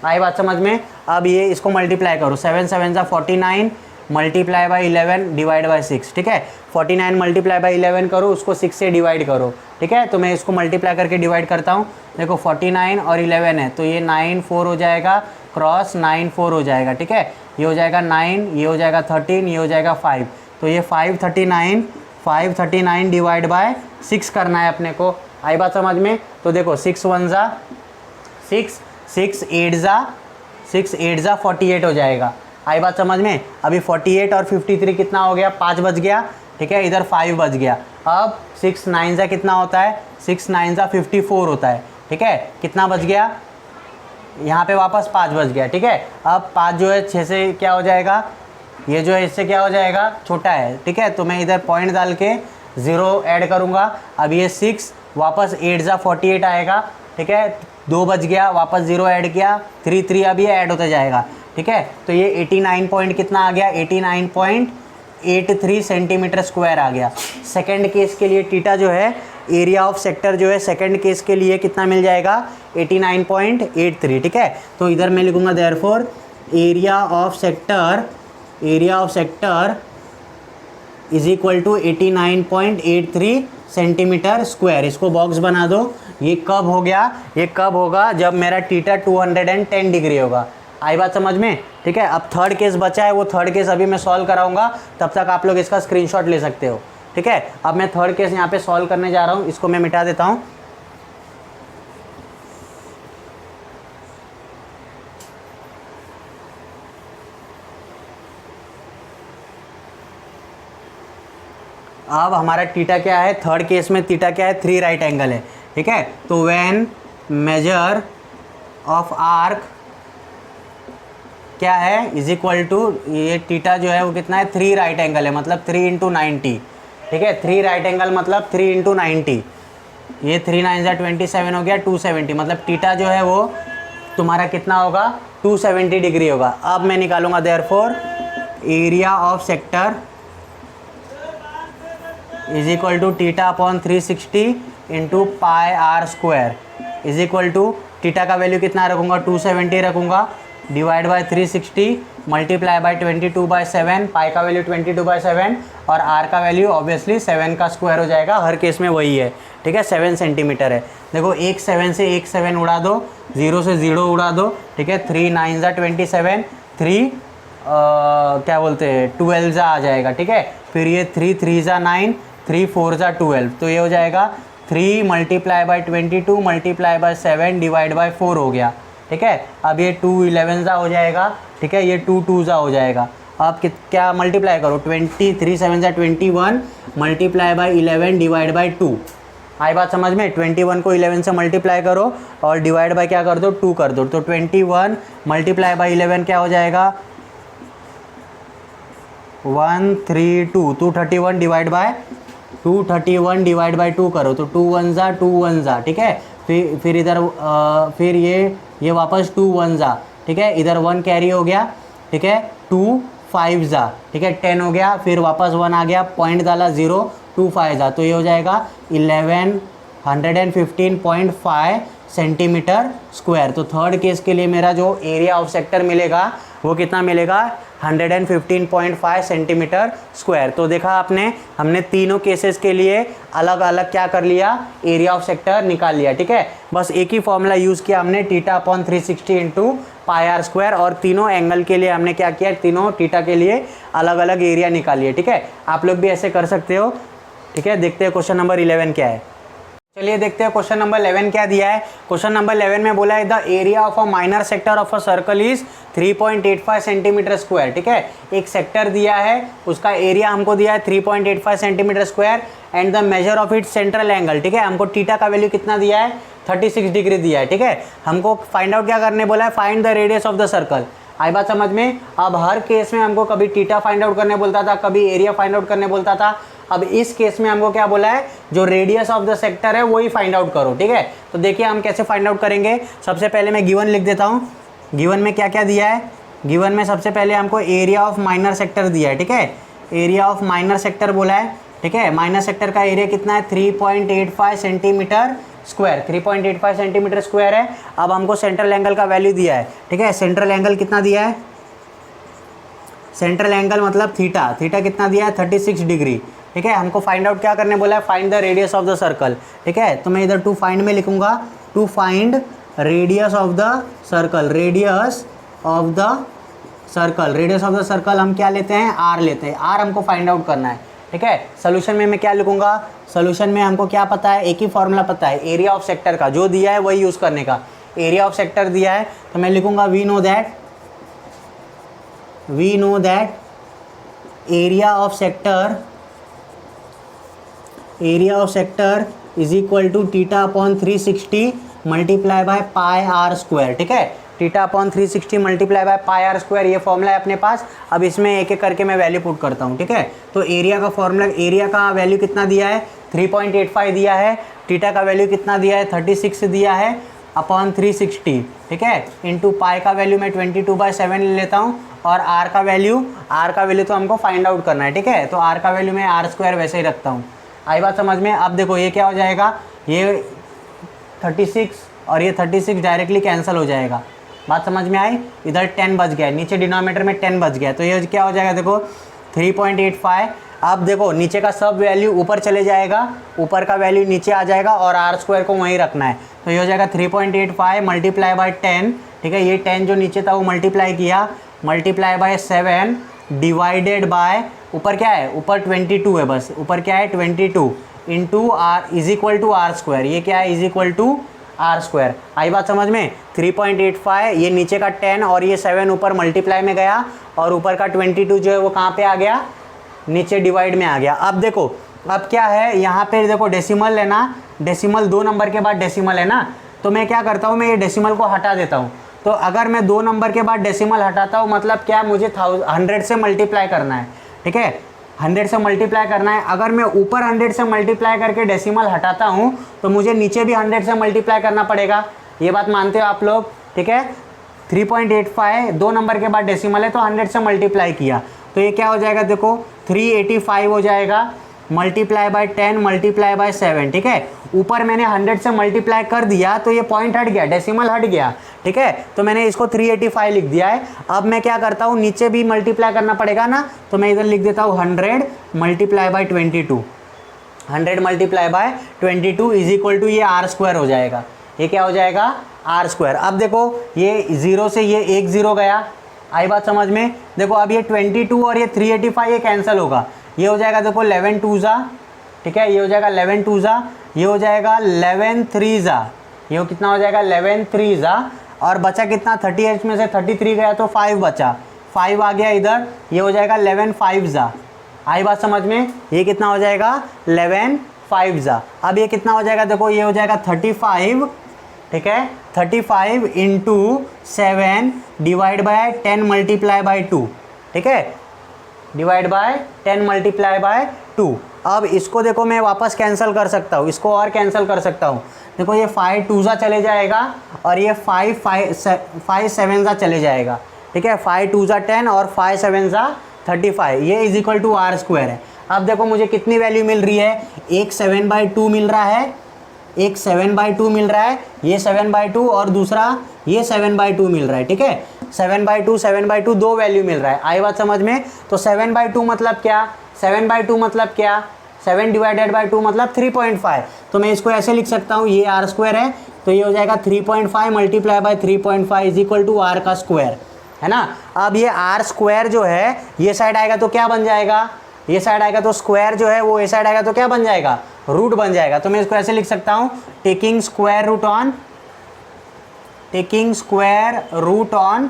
आई बात समझ में? अब ये इसको मल्टीप्लाई करो, 7 7 जा 49 मल्टीप्लाई बाई 11 डिवाइड बाई 6, ठीक है। 49 मल्टीप्लाई बाई 11 करो, उसको 6 से डिवाइड करो, ठीक है। तो मैं इसको मल्टीप्लाई करके डिवाइड करता हूँ, देखो 49 और 11 है तो ये 9 4 हो जाएगा, क्रॉस 9 4 हो जाएगा, ठीक है। ये हो जाएगा 9, ये हो जाएगा 13, ये हो जाएगा 5, तो ये 539 डिवाइड बाय 6 करना है अपने को। आई बात समझ में? तो देखो 6 1 जा 6, 6 8 जा 48 हो जाएगा। आई बात समझ में। अभी 48 और 53 कितना हो गया, 5 बच गया, ठीक है, इधर 5 बच गया। अब 6 9 जा कितना होता है, 6 9 जा 54 होता है, ठीक है, कितना बच गया, यहाँ पे वापस 5 बच गया, ठीक है। अब 5 जो है 6 से क्या हो जाएगा, ये जो है इससे क्या हो जाएगा, छोटा है, ठीक है, तो मैं इधर पॉइंट डाल के 0 ऐड करूँगा। अब ये 6 वापस 8 जा 48 आएगा, ठीक है, 2 बच गया, वापस 0 ऐड किया, 3 3 अब ये ऐड होता जाएगा, ठीक है। तो ये 89 पॉइंट कितना आ गया, 89.83 सेंटीमीटर स्क्वायर आ गया। सेकंड केस के लिए टीटा जो है, एरिया ऑफ सेक्टर जो है सेकंड केस के लिए कितना मिल जाएगा, 89.83, ठीक है। तो इधर मैं लिखूँगा therefore area of sector is equal to 89.83 centimetre square. इसको बॉक्स बना दो। ये कब हो गया, ये कब होगा, जब मेरा टीटा 210 डिग्री होगा। आई बात समझ में, ठीक है। अब थर्ड केस बचा है, वो थर्ड केस अभी मैं सॉल्व कराऊंगा, तब तक आप लोग इसका स्क्रीनशॉट ले सकते हो, ठीक है। अब मैं थर्ड केस यहाँ पे सॉल्व करने जा रहा हूँ, इसको मैं मिटा देता हूँ। अब हमारा टीटा क्या है, थर्ड केस में टीटा क्या है, 3 राइट एंगल है, ठीक है। तो व्हेन मेजर ऑफ आर्क क्या है, इज इक्वल टू, ये टीटा जो है वो कितना है, 3 राइट एंगल है, मतलब 3 × 90, ठीक है। 3 राइट एंगल मतलब 3 × 90, ये 3 9 जा 27 हो गया, 270, मतलब टीटा जो है वो तुम्हारा कितना होगा, 270 डिग्री होगा। अब मैं निकालूंगा therefore area of sector is equal to theta upon 360 into pi are square is equal to, theta का वैल्यू कितना रखूँगा, 270 रखूँगा, divide by 360 multiply by 22/7, pi का वैल्यू 22/7 और आर का वैल्यू ऑब्वियसली 7 का स्क्वायर हो जाएगा, हर केस में वही है, ठीक है, 7 सेंटीमीटर है। देखो एक 7 से एक 7 उड़ा दो, 0 से 0 उड़ा दो, ठीक है, 3 9 जा 27, 3 क्या बोलते हैं 12 जा आ जाएगा, ठीक है। फिर ये 3 3 जा 9, 3 4 जा 12, तो ये हो जाएगा 3 multiply by 22 multiply by 7 divide by 4 हो गया, ठीक है। अब ये 2 11 जा हो जाएगा, ठीक है, ये 2 2 जा हो जाएगा। अब क्या मल्टीप्लाई करो, 23 7 जा 21 मल्टीप्लाई बाय 11 डिवाइड बाय 2। आई बात समझ में, 21 को 11 से मल्टीप्लाई करो और डिवाइड बाय क्या कर दो, 2 कर दो, तो 21 मल्टीप्लाई बाय 11 क्या हो जाएगा, 132, 231 डिवाइड बाय 2 करो, तो 2 1 जा, ठीक है। फिर इधर फिर ये वापस 2 1 जा, ठीक है, इधर 1 कैरी हो गया, ठीक है, 2 5 जा, ठीक है, 10 हो गया, फिर वापस 1 आ गया, पॉइंट डाला 0, 2 5 जा, तो ये हो जाएगा 1115.5 सेंटीमीटर स्क्वायर। तो थर्ड केस के लिए मेरा जो एरिया ऑफ सेक्टर मिलेगा वो कितना मिलेगा, 115.5 सेंटीमीटर स्क्वायर। तो देखा आपने, हमने तीनों केसेस के लिए अलग अलग क्या कर लिया, एरिया ऑफ सेक्टर निकाल लिया, ठीक है। बस एक ही फॉर्मूला यूज़ किया हमने, theta upon 360 into pi are square, और तीनों एंगल के लिए हमने क्या किया, तीनों टीटा के लिए अलग अलग एरिया निकालिए, ठीक है। आप लोग भी ऐसे कर सकते हो, ठीक है। देखते हैं क्वेश्चन नंबर 11 क्या है। चलिए देखते हैं क्वेश्चन नंबर 11 क्या दिया है। क्वेश्चन नंबर 11 में बोला है the area of a minor sector of a circle is 3.85 centimetre square, ठीक है। एक सेक्टर दिया है, उसका एरिया हमको दिया है 3.85 centimetre square and the measure of it central angle, ठीक है। हमको टीटा का वैल्यू कितना दिया है, 36 डिग्री दिया है, ठीक है। हमको फाइंड आउट क्या करने बोला है, find the radius of the circle. आई बात समझ में। अब हर केस में हमको कभी टीटा फाइंड आउट करने बोलता था, कभी एरिया फाइंड आउट करने बोलता था। अब इस केस में हमको क्या बोला है, जो रेडियस ऑफ द सेक्टर है वही फाइंड आउट करो, ठीक है। तो देखिए हम कैसे फाइंड आउट करेंगे। सबसे पहले मैं गिवन लिख देता हूँ। गिवन में क्या क्या दिया है, गिवन में सबसे पहले हमको एरिया ऑफ माइनर सेक्टर दिया है, ठीक है। एरिया ऑफ माइनर सेक्टर बोला है, ठीक है। माइनर सेक्टर का एरिया कितना है, 3.85 सेंटीमीटर स्क्वायर, 3.85 सेंटीमीटर स्क्वायर है। अब हमको सेंट्रल एंगल का वैल्यू दिया है, ठीक है। सेंट्रल एंगल कितना दिया है, सेंट्रल एंगल मतलब थीटा, थीटा कितना दिया है, 36 डिग्री, ठीक है। हमको फाइंड आउट क्या करने बोला है, find the radius of the circle, ठीक है। तो मैं इधर टू फाइंड में लिखूंगा, to find radius of the circle, radius of the circle, radius of the circle हम क्या लेते हैं, आर लेते हैं। आर हमको फाइंड आउट करना है, ठीक है। सोल्यूशन में मैं क्या लिखूंगा, सोल्यूशन में हमको क्या पता है, एक ही फॉर्मूला पता है, एरिया ऑफ सेक्टर का जो दिया है वही यूज़ करने का। एरिया ऑफ सेक्टर दिया है, तो मैं लिखूंगा we know that area of sector is equal to theta upon 360 multiply by pi are square. ठीक है, theta upon 360 multiply by pi are square, ये फॉर्मूला है अपने पास। अब इसमें एक एक करके मैं वैल्यू पुट करता हूँ। ठीक है, तो एरिया का फॉर्मूला, एरिया का वैल्यू कितना दिया है 3.85 दिया है, थीटा का वैल्यू कितना दिया है 36 दिया है अपॉन 360। ठीक है, इंटू पाई का वैल्यू मैं 22/7 ले लेता हूँ, और आर का वैल्यू तो हमको फाइंड आउट करना है। ठीक है, तो आर का वैल्यू मैं आर स्क्वायर वैसे ही रखता हूँ। आई बात समझ में? अब देखो ये क्या हो जाएगा, ये 36 और ये 36 डायरेक्टली कैंसिल हो जाएगा। बात समझ में आई? इधर 10 बच गया, नीचे डिनोमिनेटर में 10 बच गया, तो ये क्या हो जाएगा देखो 3.85। अब देखो नीचे का सब वैल्यू ऊपर चले जाएगा, ऊपर का वैल्यू नीचे आ जाएगा, और आर स्क्वायर को वहीं रखना है। तो ये हो जाएगा 3.85 मल्टीप्लाई बाय 10। ठीक है, ये 10 जो नीचे था वो मल्टीप्लाई किया, मल्टीप्लाई बाय 7 डिवाइडेड बाय, ऊपर क्या है, ऊपर 22 है, बस ऊपर क्या है 22 into r is equal to are square. ये क्या है, is equal to are square. आई बात समझ में? 3.85, ये नीचे का 10 और ये 7 ऊपर मल्टीप्लाई में गया, और ऊपर का 22 जो है वो कहाँ पे आ गया, नीचे डिवाइड में आ गया। अब देखो अब क्या है, यहाँ पे देखो डेसिमल है ना, डेसिमल 2 नंबर के बाद डेसिमल है ना, तो मैं क्या करता हूँ, मैं ये डेसिमल को हटा देता हूँ। तो अगर मैं 2 नंबर के बाद डेसिमल हटाता हूँ, मतलब क्या, मुझे 100 से मल्टीप्लाई करना है। ठीक है, 100 से मल्टीप्लाई करना है। अगर मैं ऊपर 100 से मल्टीप्लाई करके डेसिमल हटाता हूँ, तो मुझे नीचे भी 100 से मल्टीप्लाई करना पड़ेगा। ये बात मानते हो आप लोग? ठीक है, 3.85 2 नंबर के बाद डेसिमल है, तो 100 से मल्टीप्लाई किया, तो ये क्या हो जाएगा देखो 385 हो जाएगा, मल्टीप्लाई बाय 10 मल्टीप्लाई बाय 7। ठीक है, ऊपर मैंने 100 से मल्टीप्लाई कर दिया, तो ये पॉइंट हट गया, डेसिमल हट गया। ठीक है, तो मैंने इसको 385 लिख दिया है। अब मैं क्या करता हूँ, नीचे भी मल्टीप्लाई करना पड़ेगा ना, तो मैं इधर लिख देता हूँ 100 multiply by 22, 100 multiply by 22 is equal to ये आर स्क्वायर हो जाएगा। ये क्या हो जाएगा, आर स्क्वायर। अब देखो ये 0 से ये 1 0 गया। आई बात समझ में? देखो अब ये 22 और ये 385 ये कैंसिल होगा, ये हो जाएगा देखो 11 2 ज़ा। ठीक है, ये हो जाएगा 11 2 ज़ा, ये हो जाएगा 11 3 ज़ा, ये कितना हो जाएगा 11 3 ज़ा, और बचा कितना, 38 में से 33 गया तो 5 बचा, 5 आ गया इधर, ये हो जाएगा 11 5 ज़ा। आई बात समझ में? ये कितना हो जाएगा 11 5 ज़ा। अब ये कितना हो जाएगा देखो, ये हो जाएगा 35। ठीक है, 35 into 7 divide by 10 multiply by 2। ठीक है, डिवाइड बाय 10 मल्टीप्लाई बाय 2। अब इसको देखो मैं वापस कैंसिल कर सकता हूँ, इसको और कैंसिल कर सकता हूँ। देखो ये 5 2 ज़ा चले जाएगा, और ये 5 7 ज़ा चले जाएगा। ठीक है, 5 2 ज़ा 10 और 5 7 ज़ा 35, ये is equal to are square है। अब देखो मुझे कितनी वैल्यू मिल रही है, एक 7/2 मिल रहा है, एक 7/2 मिल रहा है, ये 7/2 और दूसरा ये 7/2 मिल रहा है। ठीक है, 7/2 दो वैल्यू मिल रहा है। आई बात समझ में? तो 7/2 मतलब क्या, 7/2 मतलब क्या, 7 डिवाइडेड बाय 2 मतलब 3.5। तो मैं इसको ऐसे लिख सकता हूँ, ये आर स्क्वायर है, तो ये हो जाएगा 3.5 multiply by 3.5 is equal to R का स्क्वायर, है ना। अब ये आर स्क्वायर जो है, ये साइड आएगा तो क्या बन जाएगा, ये साइड आएगा तो स्क्वायर जो है वो ये साइड आएगा तो क्या बन जाएगा, रूट बन जाएगा। तो मैं इसको ऐसे लिख सकता हूँ, taking square root on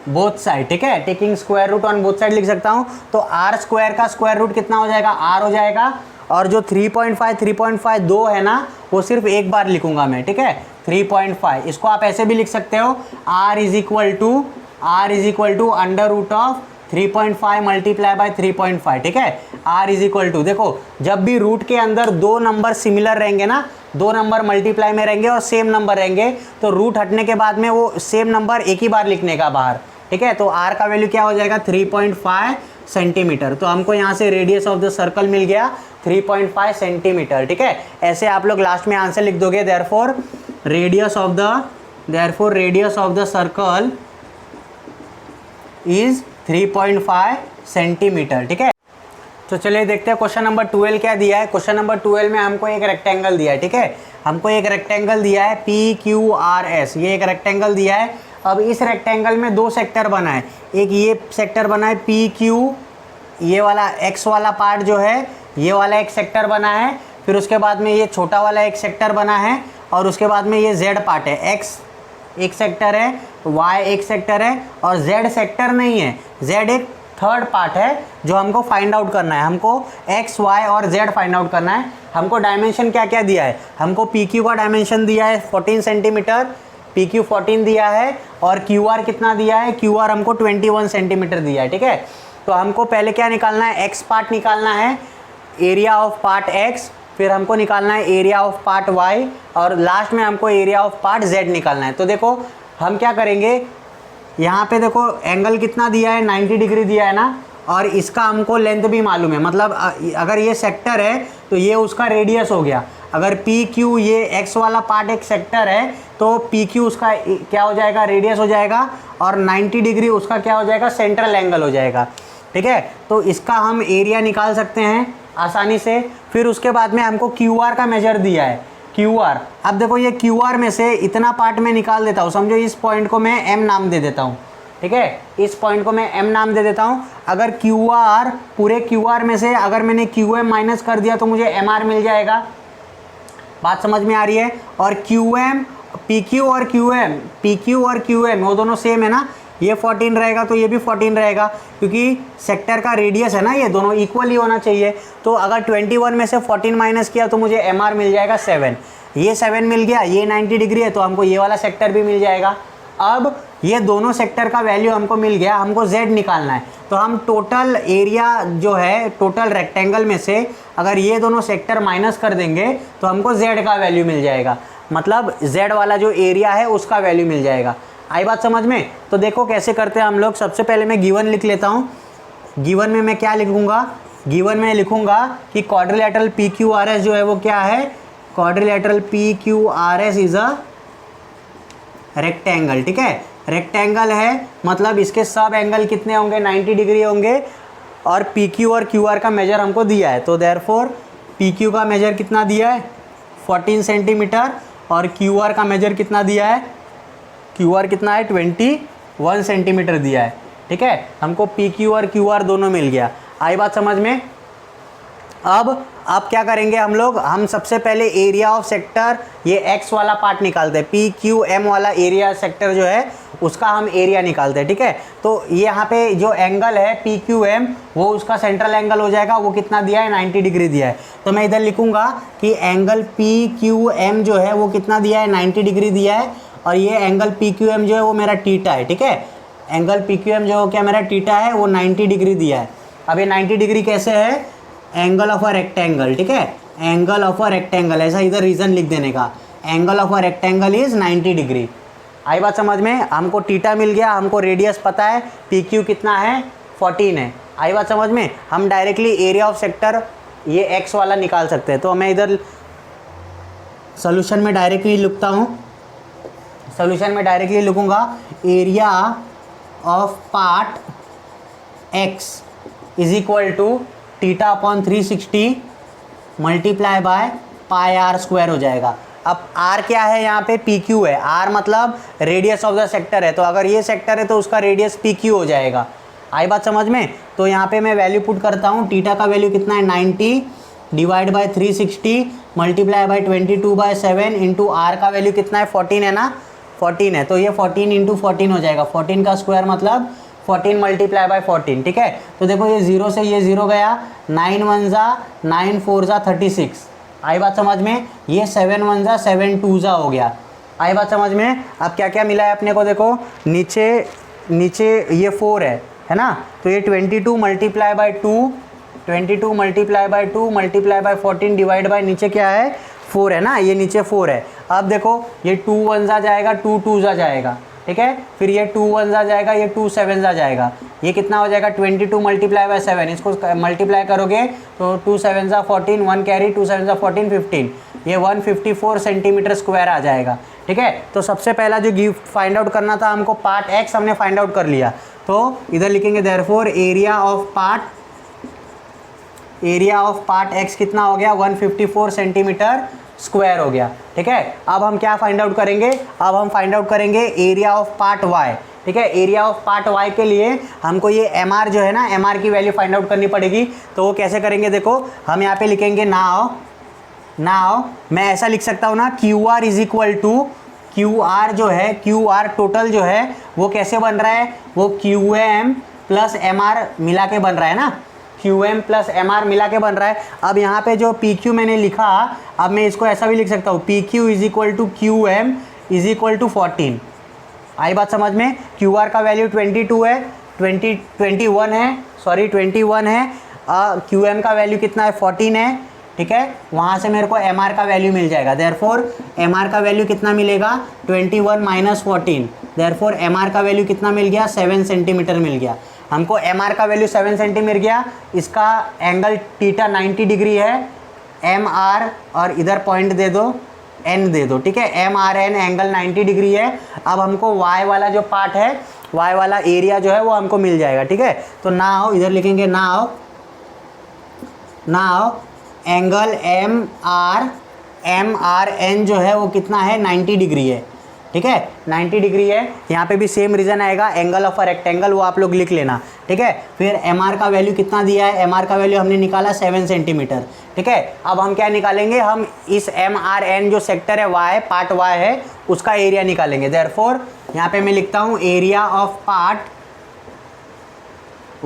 both side. ठीक है, taking square root on both side लिख सकता हूँ। तो आर स्क्वायर का स्क्वायर रूट कितना हो जाएगा, आर हो जाएगा, और जो 3.5 2 है ना, वो सिर्फ एक बार लिखूंगा मैं। ठीक है, 3.5, इसको आप ऐसे भी लिख सकते हो, r is equal to under root of 3.5 multiply by 3.5। ठीक है, r इज इक्वल टू, देखो जब भी रूट के अंदर दो नंबर सिमिलर रहेंगे ना, दो नंबर मल्टीप्लाई में रहेंगे और सेम नंबर रहेंगे, तो रूट हटने के बाद में वो सेम नंबर एक ही बार लिखने का बाहर। ठीक है, तो r का वैल्यू क्या हो जाएगा 3.5 सेंटीमीटर। तो हमको यहाँ से रेडियस ऑफ द सर्कल मिल गया 3.5 सेंटीमीटर। ठीक है, ऐसे आप लोग लास्ट में आंसर लिख दोगे, therefore radius of the circle is 3.5 centimetre. ठीक है, तो चलिए देखते हैं क्वेश्चन नंबर 12 क्या दिया है। क्वेश्चन नंबर 12 में हमको एक रेक्टेंगल दिया है। ठीक है, हमको एक रेक्टेंगल दिया है PQRS, ये एक रेक्टेंगल दिया है। अब इस रेक्टेंगल में दो सेक्टर बना है, एक ये सेक्टर बना है PQ, ये वाला X वाला पार्ट जो है, ये वाला एक सेक्टर बना है, फिर उसके बाद में ये छोटा वाला एक सेक्टर बना है, और उसके बाद में ये z पार्ट है, x एक सेक्टर है, y एक सेक्टर है और z सेक्टर नहीं है, z एक थर्ड पार्ट है जो हमको फाइंड आउट करना है। हमको x, y और z फाइंड आउट करना है। हमको डायमेंशन क्या क्या दिया है, हमको PQ का डायमेंशन दिया है 14 सेंटीमीटर, PQ 14 दिया है और QR कितना दिया है, QR हमको 21 सेंटीमीटर दिया है। ठीक है, तो हमको पहले क्या निकालना है, x पार्ट निकालना है, एरिया ऑफ पार्ट x, फिर हमको निकालना है एरिया ऑफ पार्ट y और लास्ट में हमको एरिया ऑफ पार्ट z निकालना है। तो देखो हम क्या करेंगे, यहाँ पे देखो एंगल कितना दिया है, 90 डिग्री दिया है ना, और इसका हमको लेंथ भी मालूम है। मतलब अगर ये सेक्टर है तो ये उसका रेडियस हो गया। अगर PQ ये x वाला पार्ट एक सेक्टर है तो PQ उसका क्या हो जाएगा, रेडियस हो जाएगा, और 90 डिग्री उसका क्या हो जाएगा, सेंट्रल एंगल हो जाएगा। ठीक है, तो इसका हम एरिया निकाल सकते हैं आसानी से। फिर उसके बाद में हमको QR का मेजर दिया है, QR। अब देखो ये QR में से इतना पार्ट मैं निकाल देता हूँ, समझो इस पॉइंट को मैं M नाम दे देता हूँ। ठीक है, इस पॉइंट को मैं M नाम दे देता हूँ। अगर QR, पूरे QR में से अगर मैंने QM माइनस कर दिया तो मुझे MR मिल जाएगा। बात समझ में आ रही है। और QM, PQ और QM वो दोनों सेम है ना, ये 14 रहेगा तो ये भी 14 रहेगा, क्योंकि सेक्टर का रेडियस है ना, ये दोनों इक्वल ही होना चाहिए। तो अगर 21 में से 14 माइनस किया तो मुझे MR मिल जाएगा 7। ये 7 मिल गया, ये 90 डिग्री है तो हमको ये वाला सेक्टर भी मिल जाएगा। अब ये दोनों सेक्टर का वैल्यू हमको मिल गया, हमको Z निकालना है। तो हम टोटल एरिया जो है टोटल रेक्टेंगल में से अगर ये दोनों सेक्टर माइनस कर देंगे तो हमको Z का वैल्यू मिल जाएगा, मतलब Z वाला जो एरिया है उसका वैल्यू मिल जाएगा। आई बात समझ में। तो देखो कैसे करते हैं हम लोग। सबसे पहले मैं गिवन लिख लेता हूँ। गिवन में मैं क्या लिखूँगा, गिवन में लिखूँगा कि क्वाड्रिलेटरल PQRS जो है वो क्या है, quadrilateral PQRS is a rectangle. ठीक है, रेक्टेंगल है मतलब इसके सब एंगल कितने होंगे, 90 डिग्री होंगे, और PQ और QR का मेजर हमको दिया है। तो देयरफॉर PQ का मेजर कितना दिया है, 14 सेंटीमीटर, और QR का मेजर कितना दिया है, QR कितना है, 21 सेंटीमीटर दिया है। ठीक है, हमको PQ और QR दोनों मिल गया। आई बात समझ में। अब क्या करेंगे हम लोग, हम सबसे पहले एरिया ऑफ सेक्टर, ये x वाला पार्ट निकालते हैं, PQM वाला एरिया सेक्टर जो है उसका हम एरिया निकालते हैं। ठीक है, तो यहाँ पे जो एंगल है PQM वो उसका सेंट्रल एंगल हो जाएगा, वो कितना दिया है, 90 डिग्री दिया है। तो मैं इधर लिखूँगा कि एंगल PQM जो है वो कितना दिया है, 90 डिग्री दिया है, और ये एंगल PQM जो है वो मेरा थीटा है। ठीक है, एंगल PQM जो क्या मेरा थीटा है वो 90 डिग्री दिया है। अब ये 90 डिग्री कैसे है, एंगल ऑफ अ रेक्टेंगल। ठीक है, एंगल ऑफ अ रेक्टेंगल, ऐसा इधर रीजन लिख देने का, angle of a rectangle is 90 degree. आई बात समझ में। हमको थीटा मिल गया, हमको रेडियस पता है, PQ कितना है, 14 है। आई बात समझ में। हम डायरेक्टली एरिया ऑफ सेक्टर ये x वाला निकाल सकते हैं। तो मैं इधर सोल्यूशन में डायरेक्टली लिखता हूँ, सोल्यूशन में डायरेक्टली लिखूँगा area of part x is equal to theta upon 360 multiply by pi are square हो जाएगा। अब r क्या है, यहाँ पे PQ है, r मतलब रेडियस ऑफ द सेक्टर है, तो अगर ये सेक्टर है तो उसका रेडियस PQ हो जाएगा। आई बात समझ में। तो यहाँ पे मैं वैल्यू पुट करता हूँ, थीटा का वैल्यू कितना है, 90 divide by 360 multiply by 22/7 into r का वैल्यू कितना है, 14 है ना, 14 है, तो ये 14 इंटू 14 हो जाएगा। 14 का स्क्वायर मतलब 14 मल्टीप्लाई बाय 14। ठीक है, तो देखो ये 0 से ये 0 गया, 9 1 जा 9 4 जा 36। आई बात समझ में। ये 7 1 जा 7 2 जा हो गया। आई बात समझ में। अब क्या क्या मिला है अपने को, देखो नीचे ये 4 है ना, तो ये 22 multiply by 2, 22 multiply by 2 multiply bye 14 divide by नीचे क्या है, 4 है ना, ये नीचे 4 है। अब देखो ये 2 1 जा जाएगा, 2 2 जा जाएगा। ठीक है, फिर ये 2 1 जा जाएगा, ये 2 7 जा जाएगा, ये कितना हो जाएगा, 22 मल्टीप्लाई बाय 7, इसको मल्टीप्लाई करोगे तो 2 7 जा 14, 1 कैरी, 2 7 जा 14 15, ये 154 सेंटीमीटर स्क्वायर आ जाएगा। ठीक है, तो सबसे पहला जो फाइंड आउट करना था हमको, पार्ट x हमने फाइंड आउट कर लिया। तो इधर लिखेंगे therefore area of part x कितना हो गया, 154 सेंटीमीटर स्क्वायर हो गया। ठीक है, अब हम क्या फाइंड आउट करेंगे, अब हम फाइंड आउट करेंगे एरिया ऑफ पार्ट y। ठीक है, एरिया ऑफ पार्ट y के लिए हमको ये MR जो है ना, MR की वैल्यू फाइंड आउट करनी पड़ेगी। तो वो कैसे करेंगे, देखो हम यहाँ पे लिखेंगे नाउ नाउ मैं ऐसा लिख सकता हूँ ना, Q R is equal to, Q R जो है, क्यू आर टोटल जो है वो कैसे बन रहा है, वो Q M plus M R मिला के बन रहा है ना, Q M plus M R मिला के बन रहा है। अब यहाँ पे जो पी क्यू मैंने लिखा, अब मैं इसको ऐसा भी लिख सकता हूँ, P Q is equal to Q M is equal to 14। आई बात समझ में? क्यू आर का वैल्यू 22 है, 21 है, सॉरी 21 है, क्यू एम का वैल्यू कितना है, 14 है, ठीक है। वहाँ से मेरे को एम आर का वैल्यू मिल जाएगा, देयरफॉर एम आर का वैल्यू कितना मिलेगा, 21 माइनस 14, देयरफॉर एम आर का वैल्यू कितना मिल गया, 7 सेंटीमीटर मिल गया हमको। एम आर का वैल्यू 7 सेंटी मिल गया, इसका एंगल थीटा 90 डिग्री है, एम आर और इधर पॉइंट दे दो, एन दे दो, ठीक है, M R N angle 90 degree है। अब हमको वाई वाला जो पार्ट है, वाई वाला एरिया जो है वो हमको मिल जाएगा, ठीक है। तो नाउ इधर लिखेंगे, now angle M R N जो है वो कितना है, 90 डिग्री है, ठीक है, 90 डिग्री है। यहाँ पे भी सेम रीजन आएगा, एंगल ऑफ अ रेक्टेंगल, वो आप लोग लिख लेना, ठीक है। फिर एम आर का वैल्यू कितना दिया है, एम आर का वैल्यू हमने निकाला 7 सेंटीमीटर, ठीक है। अब हम क्या निकालेंगे, हम इस एम आर एन जो सेक्टर है वाई, पार्ट वाई है, उसका एरिया निकालेंगे। देयरफॉर यहाँ पे मैं लिखता हूँ area of part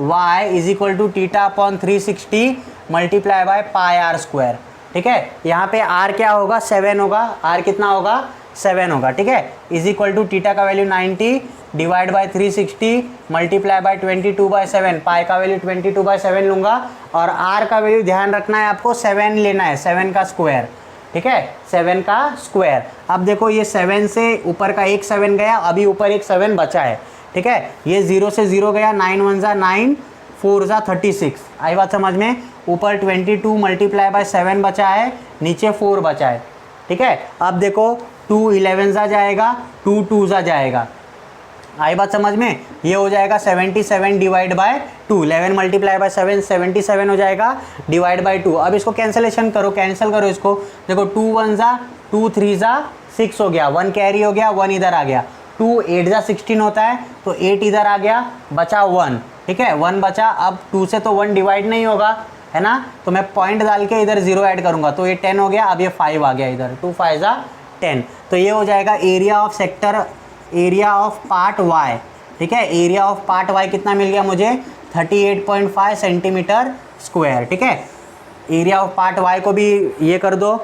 Y is equal to theta upon 360 multiply by pi are square, ठीक है। यहाँ पे आर क्या होगा, 7 होगा, आर कितना होगा, 7 होगा, ठीक है, इज इक्वल टू थीटा का value 90 divide by 360 multiply by 22/7, pi का वैल्यू 22/7 लूँगा, और आर का वैल्यू ध्यान रखना है आपको, 7 लेना है, 7 का स्क्वायर, ठीक है, 7 का स्क्वायर। अब देखो ये 7 से ऊपर का एक 7 गया, अभी ऊपर एक 7 बचा है, ठीक है, ये 0 से 0 गया, 9 1 ज़ा 9, 4 ज़ा 36, आई बात समझ में? ऊपर 22 मल्टीप्लाई बाय 7 बचा है, नीचे 4 बचा है, ठीक है। अब देखो 2 11 ज़ा जाएगा, 2 2 ज़ा जाएगा, आई बात समझ में? ये हो जाएगा 77 डिवाइड बाय 2, 11 मल्टीप्लाई बाय 7 77 हो जाएगा डिवाइड बाय 2। अब इसको कैंसलेशन करो, कैंसिल करो इसको, देखो 2 1 ज़ा 2 3 ज़ा 6 हो गया, 1 कैरी हो गया, 1 इधर आ गया, 2 8 ज़ा 16 होता है, तो 8 इधर आ गया, बचा 1, ठीक है, 1 बचा। अब 2 से तो 1 डिवाइड नहीं होगा, है ना, तो मैं पॉइंट डाल के इधर 0 ऐड करूँगा, तो ये 10 हो गया, अब ये 5 आ गया इधर, 2 5 ज़ा 10, तो ये हो जाएगा area of sector, area of part Y, ठीक है। एरिया ऑफ पार्ट वाई कितना मिल गया मुझे, 38.5 सेंटीमीटर स्क्वायर, ठीक है। एरिया ऑफ पार्ट वाई को भी ये कर दो,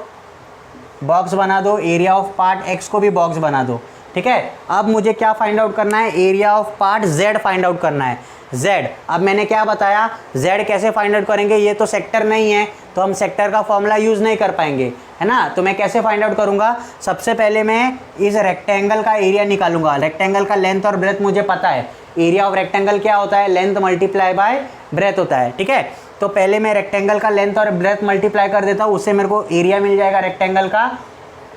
बॉक्स बना दो, एरिया ऑफ पार्ट एक्स को भी बॉक्स बना दो, ठीक है। अब मुझे क्या फाइंड आउट करना है, area of part Z find out करना है, जेड। अब मैंने क्या बताया, जेड कैसे फाइंड आउट करेंगे, ये तो सेक्टर नहीं है, तो हम सेक्टर का फॉर्मूला यूज़ नहीं कर पाएंगे, है ना। तो मैं कैसे फाइंड आउट करूँगा, सबसे पहले मैं इस रेक्टेंगल का एरिया निकालूंगा। रेक्टेंगल का लेंथ और ब्रेथ मुझे पता है, एरिया ऑफ रेक्टेंगल क्या होता है, लेंथ मल्टीप्लाई बाय ब्रेथ होता है, ठीक है। तो पहले मैं रेक्टेंगल का लेंथ और ब्रेथ मल्टीप्लाई कर देता हूँ, उससे मेरे को एरिया मिल जाएगा रेक्टेंगल का।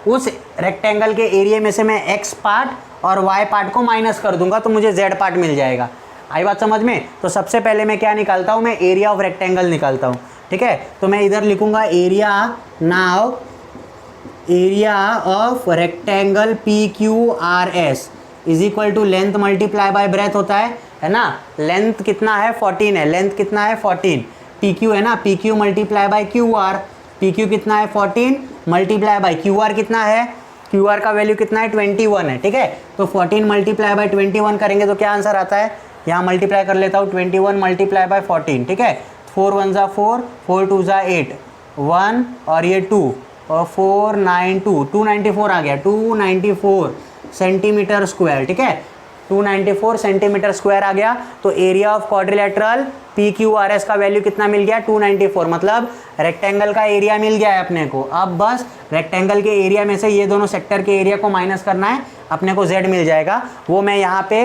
उस रेक्टेंगल के एरिया में से मैं एक्स पार्ट और वाई पार्ट को माइनस कर दूंगा, तो मुझे जेड पार्ट मिल जाएगा, आई बात समझ में? तो सबसे पहले मैं क्या निकालता हूँ, मैं एरिया ऑफ रेक्टेंगल निकालता हूँ, ठीक है। तो मैं इधर लिखूंगा area, now area of rectangle P Q R S is equal to length multiply by breadth होता है ना। लेंथ कितना है, 14 है, लेंथ कितना है 14, पी क्यू है ना, P Q multiply by Q R, P Q कितना है 14 मल्टीप्लाई बाय क्यू आर कितना है, क्यू आर का वैल्यू कितना है 21 है, ठीक है। तो 14 मल्टीप्लाई बाय 21 करेंगे तो क्या आंसर आता है, यहाँ मल्टीप्लाई कर लेता हूँ, 21 मल्टीप्लाई बाय 14, ठीक है। 4 1 ज़ा 4, 4 2 ज़ा 8, 1 और ये 2 और 4 9 2, 294 आ गया, 294 सेंटीमीटर स्क्वायर, ठीक है, 294 सेंटीमीटर स्क्वायर आ गया। तो area of quadrilateral P Q R S का वैल्यू कितना मिल गया, 294, मतलब रेक्टेंगल का एरिया मिल गया है अपने को। अब बस रेक्टेंगल के एरिया में से ये दोनों सेक्टर के एरिया को माइनस करना है, अपने को जेड मिल जाएगा। वो मैं यहाँ पे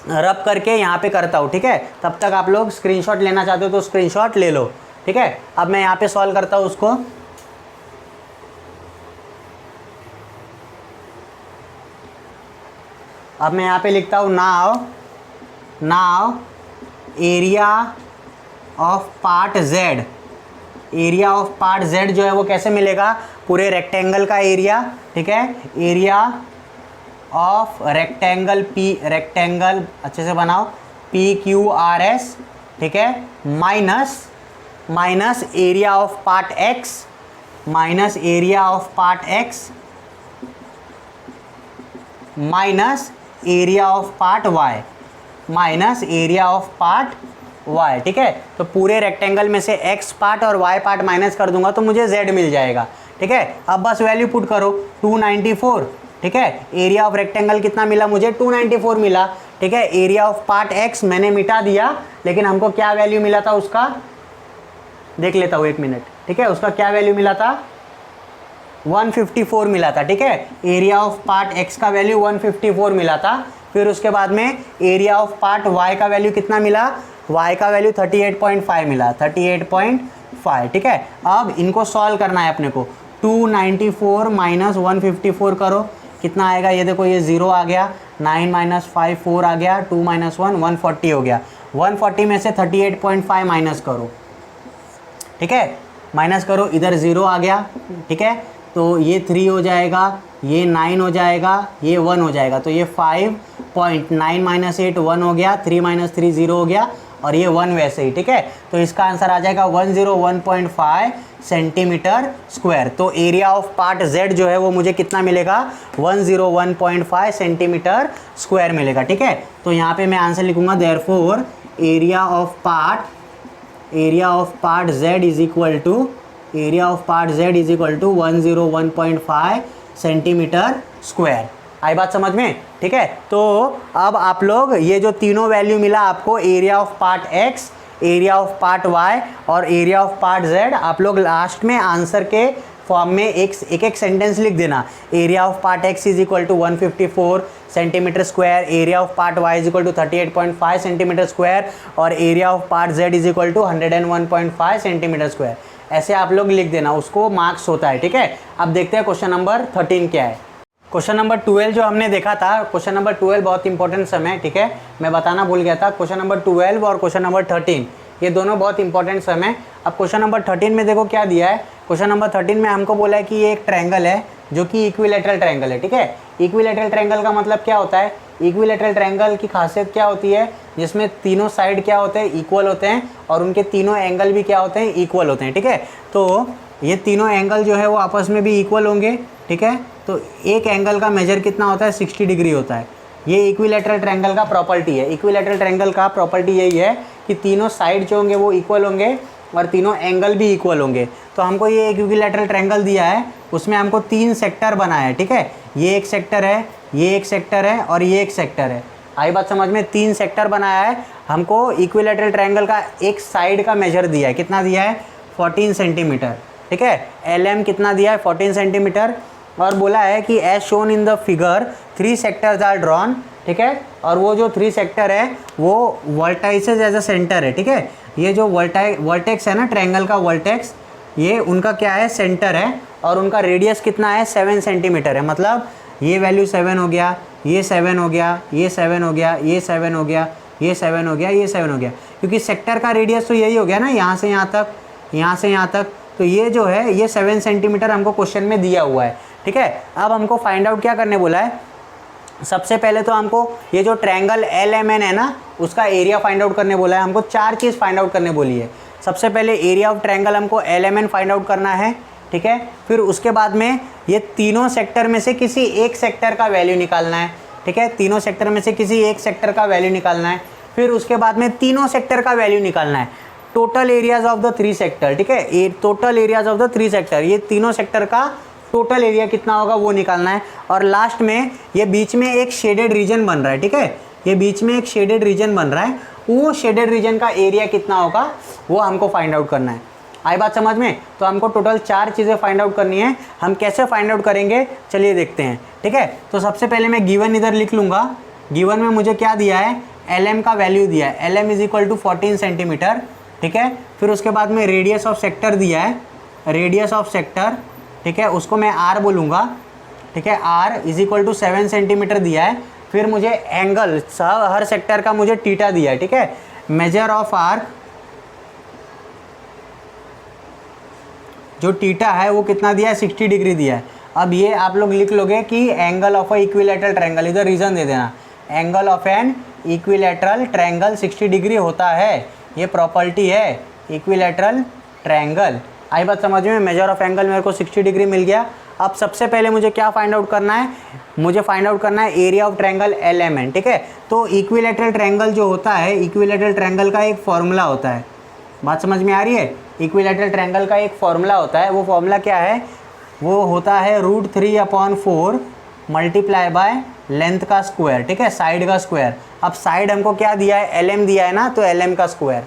रब करके यहाँ पे करता हूँ, ठीक है। तब तक आप लोग स्क्रीनशॉट लेना चाहते हो तो स्क्रीनशॉट ले लो, ठीक है। अब मैं यहाँ पे सॉल्व करता हूँ उसको, अब मैं यहाँ पे लिखता हूँ now area of part Z, area of part Z जो है वो कैसे मिलेगा, पूरे रेक्टेंगल का एरिया, ठीक है, area of rectangle P, rectangle अच्छे से बनाओ, पी क्यू आर एस, ठीक है, minus area of part X, minus area of part X minus area of part Y minus area of part Y. ठीक है, तो पूरे रेक्टेंगल में से एक्स पार्ट और वाई पार्ट माइनस कर दूंगा तो मुझे जेड मिल जाएगा। ठीक है, अब बस वैल्यू पुट करो 294। ठीक है, एरिया ऑफ रेक्टेंगल कितना मिला मुझे 294 मिला। ठीक है, एरिया ऑफ पार्ट एक्स मैंने मिटा दिया, लेकिन हमको क्या वैल्यू मिला था उसका देख लेता हूँ 1 मिनट। ठीक है, उसका क्या वैल्यू मिला था 154 मिला था। ठीक है, एरिया ऑफ पार्ट एक्स का वैल्यू 154 मिला था। फिर उसके बाद में एरिया ऑफ पार्ट वाई का वैल्यू कितना मिला, वाई का वैल्यू 38.5 मिला, 38.5। ठीक है, अब इनको सॉल्व करना है अपने को। 294 माइनस 154 करो, कितना आएगा ये देखो, ये 0 आ गया, 9 माइनस 5 4 आ गया, 2 माइनस 1 140 हो गया। 140 में से 38.5 माइनस करो। ठीक है, माइनस करो, इधर 0 आ गया। ठीक है, तो ये 3 हो जाएगा, ये 9 हो जाएगा, ये 1 हो जाएगा, तो ये 5.9 माइनस 8 1 हो गया, 3 माइनस 3 0 हो गया, और ये 1 वैसे ही। ठीक है, तो इसका आंसर आ जाएगा 101.5 सेंटीमीटर स्क्वायर। तो एरिया ऑफ पार्ट जेड जो है वो मुझे कितना मिलेगा 101.5 सेंटीमीटर स्क्वायर मिलेगा। ठीक है, तो यहाँ पे मैं आंसर लिखूंगा therefore area of part Z is equal to 101.5 centimetre square. आई बात समझ में? ठीक है, तो अब आप लोग ये जो तीनों वैल्यू मिला आपको, area of part X, area of part Y और एरिया ऑफ पार्ट जेड, आप लोग लास्ट में आंसर के फॉर्म में एक सेंटेंस लिख देना। Area of part X is equal to 154 centimetre square, area of part Y is equal to 38.5 centimetre square और area of part Z is equal to 101.5 centimetre square. ऐसे आप लोग लिख देना, उसको मार्क्स होता है। ठीक है, अब देखते हैं क्वेश्चन नंबर 13 क्या है। क्वेश्चन नंबर 12 जो हमने देखा था, क्वेश्चन नंबर 12 बहुत इंपॉर्टेंट सम है। ठीक है, मैं बताना भूल गया था। क्वेश्चन नंबर 12 और क्वेश्चन नंबर 13 ये दोनों बहुत इंपॉर्टेंट सम है। अब क्वेश्चन नंबर 13 में देखो क्या दिया है। क्वेश्चन नंबर 13 में हमको बोला है कि ये एक ट्रायंगल है जो कि इक्विलैटरल ट्रायंगल है। ठीक है, इक्विलैटरल ट्रायंगल का मतलब क्या होता है, इक्विलैटरल ट्रायंगल की खासियत क्या होती है, जिसमें तीनों साइड क्या होते हैं, इक्वल होते हैं और उनके तीनों एंगल भी क्या होते हैं, इक्वल होते हैं। ठीक है, तो ये तीनों एंगल जो है वो आपस में भी इक्वल होंगे। ठीक है, तो एक एंगल का मेजर कितना होता है 60 डिग्री होता है। ये इक्विलैटरल ट्रायंगल का प्रॉपर्टी है। इक्विलैटरल ट्रायंगल का प्रॉपर्टी यही है कि तीनों साइड जो होंगे वो इक्वल होंगे और तीनों एंगल भी इक्वल होंगे। तो हमको ये एक इक्विलैटरल ट्रायंगल दिया है, उसमें हमको 3 सेक्टर बनाया है। ठीक है, ये एक सेक्टर है, ये एक सेक्टर है और ये एक सेक्टर है। आई बात समझ में? 3 सेक्टर बनाया है। हमको इक्विलैटरल ट्रायंगल का एक साइड का मेजर दिया है, कितना दिया है 14 सेंटीमीटर। ठीक है, LM कितना दिया है 14 सेंटीमीटर और बोला है कि as shown in the figure 3 sectors are drawn. ठीक है, और वो जो 3 सेक्टर है वो वर्टाइसेस एज अ सेंटर है। ठीक है, ये जो वर्टेक्स है ना ट्रायंगल का वर्टेक्स, ये उनका क्या है सेंटर है और उनका रेडियस कितना है 7 सेंटीमीटर है। मतलब ये वैल्यू 7 हो गया, ये 7 हो गया, ये 7 हो गया, ये 7 हो गया, ये 7 हो गया, ये 7 हो गया, क्योंकि सेक्टर का रेडियस तो यही हो गया ना, यहाँ से यहाँ तक, यहाँ से यहाँ तक। तो ये जो है ये 7 सेंटीमीटर हमको क्वेश्चन में दिया हुआ है। ठीक है, अब हमको फाइंड आउट क्या करने बोला है, सबसे पहले तो हमको ये जो ट्रायंगल LMN है ना उसका एरिया फाइंड आउट करने बोला है। हमको 4 चीज़ फाइंड आउट करने बोली है। सबसे पहले एरिया ऑफ ट्रायंगल हमको LMN फाइंड आउट करना है। ठीक है, फिर उसके बाद में ये तीनों सेक्टर में से किसी एक सेक्टर का वैल्यू निकालना है। ठीक है, तीनों सेक्टर में से किसी एक सेक्टर का वैल्यू निकालना है। फिर उसके बाद में तीनों सेक्टर का वैल्यू निकालना है, total areas of the 3 sector. ठीक है, total areas of the 3 sector, ये तीनों सेक्टर का टोटल एरिया कितना होगा वो निकालना है। और लास्ट में ये बीच में एक शेडेड रीजन बन रहा है। ठीक है, ये बीच में एक शेडेड रीजन बन रहा है, वो शेडेड रीजन का एरिया कितना होगा वो हमको फाइंड आउट करना है। आई बात समझ में? तो हमको टोटल 4 चीज़ें फाइंड आउट करनी है। हम कैसे फाइंड आउट करेंगे चलिए देखते हैं। ठीक है, तो सबसे पहले मैं गिवन इधर लिख लूँगा। गिवन में मुझे क्या दिया है, LM का वैल्यू दिया है, LM is equal to 14 centimetre. ठीक है, फिर उसके बाद में रेडियस ऑफ सेक्टर दिया है, रेडियस ऑफ सेक्टर, ठीक है, उसको मैं R बोलूँगा। ठीक है, R is equal to 7 centimetre दिया है। फिर मुझे एंगल हर सेक्टर का मुझे थीटा दिया है। ठीक है, मेजर ऑफ आर्क जो थीटा है वो कितना दिया है 60 डिग्री दिया है। अब ये आप लोग लिख लोगे कि angle of a equilateral triangle, इधर रीजन दे देना, angle of an equilateral triangle 60 degree होता है, ये प्रॉपर्टी है इक्विलैटरल ट्रायंगल। आई बात समझ में। मेजर ऑफ एंगल मेरे को 60 डिग्री मिल गया। अब सबसे पहले मुझे क्या फाइंड आउट करना है, मुझे फाइंड आउट करना है एरिया ऑफ ट्रायंगल LMN, ठीक है। तो इक्विलैटरल ट्रायंगल जो होता है, इक्विलैटरल ट्रायंगल का एक फॉर्मूला होता है, बात समझ में आ रही है। इक्विलैटरल ट्रायंगल का एक फॉर्मूला होता है, वो फॉर्मूला क्या है, वो होता है √3/4 मल्टीप्लाई बाय लेंथ का स्क्वायर, ठीक है, साइड का स्क्वायर। अब साइड हमको क्या दिया है, LM दिया है ना, तो LM का स्क्वायर।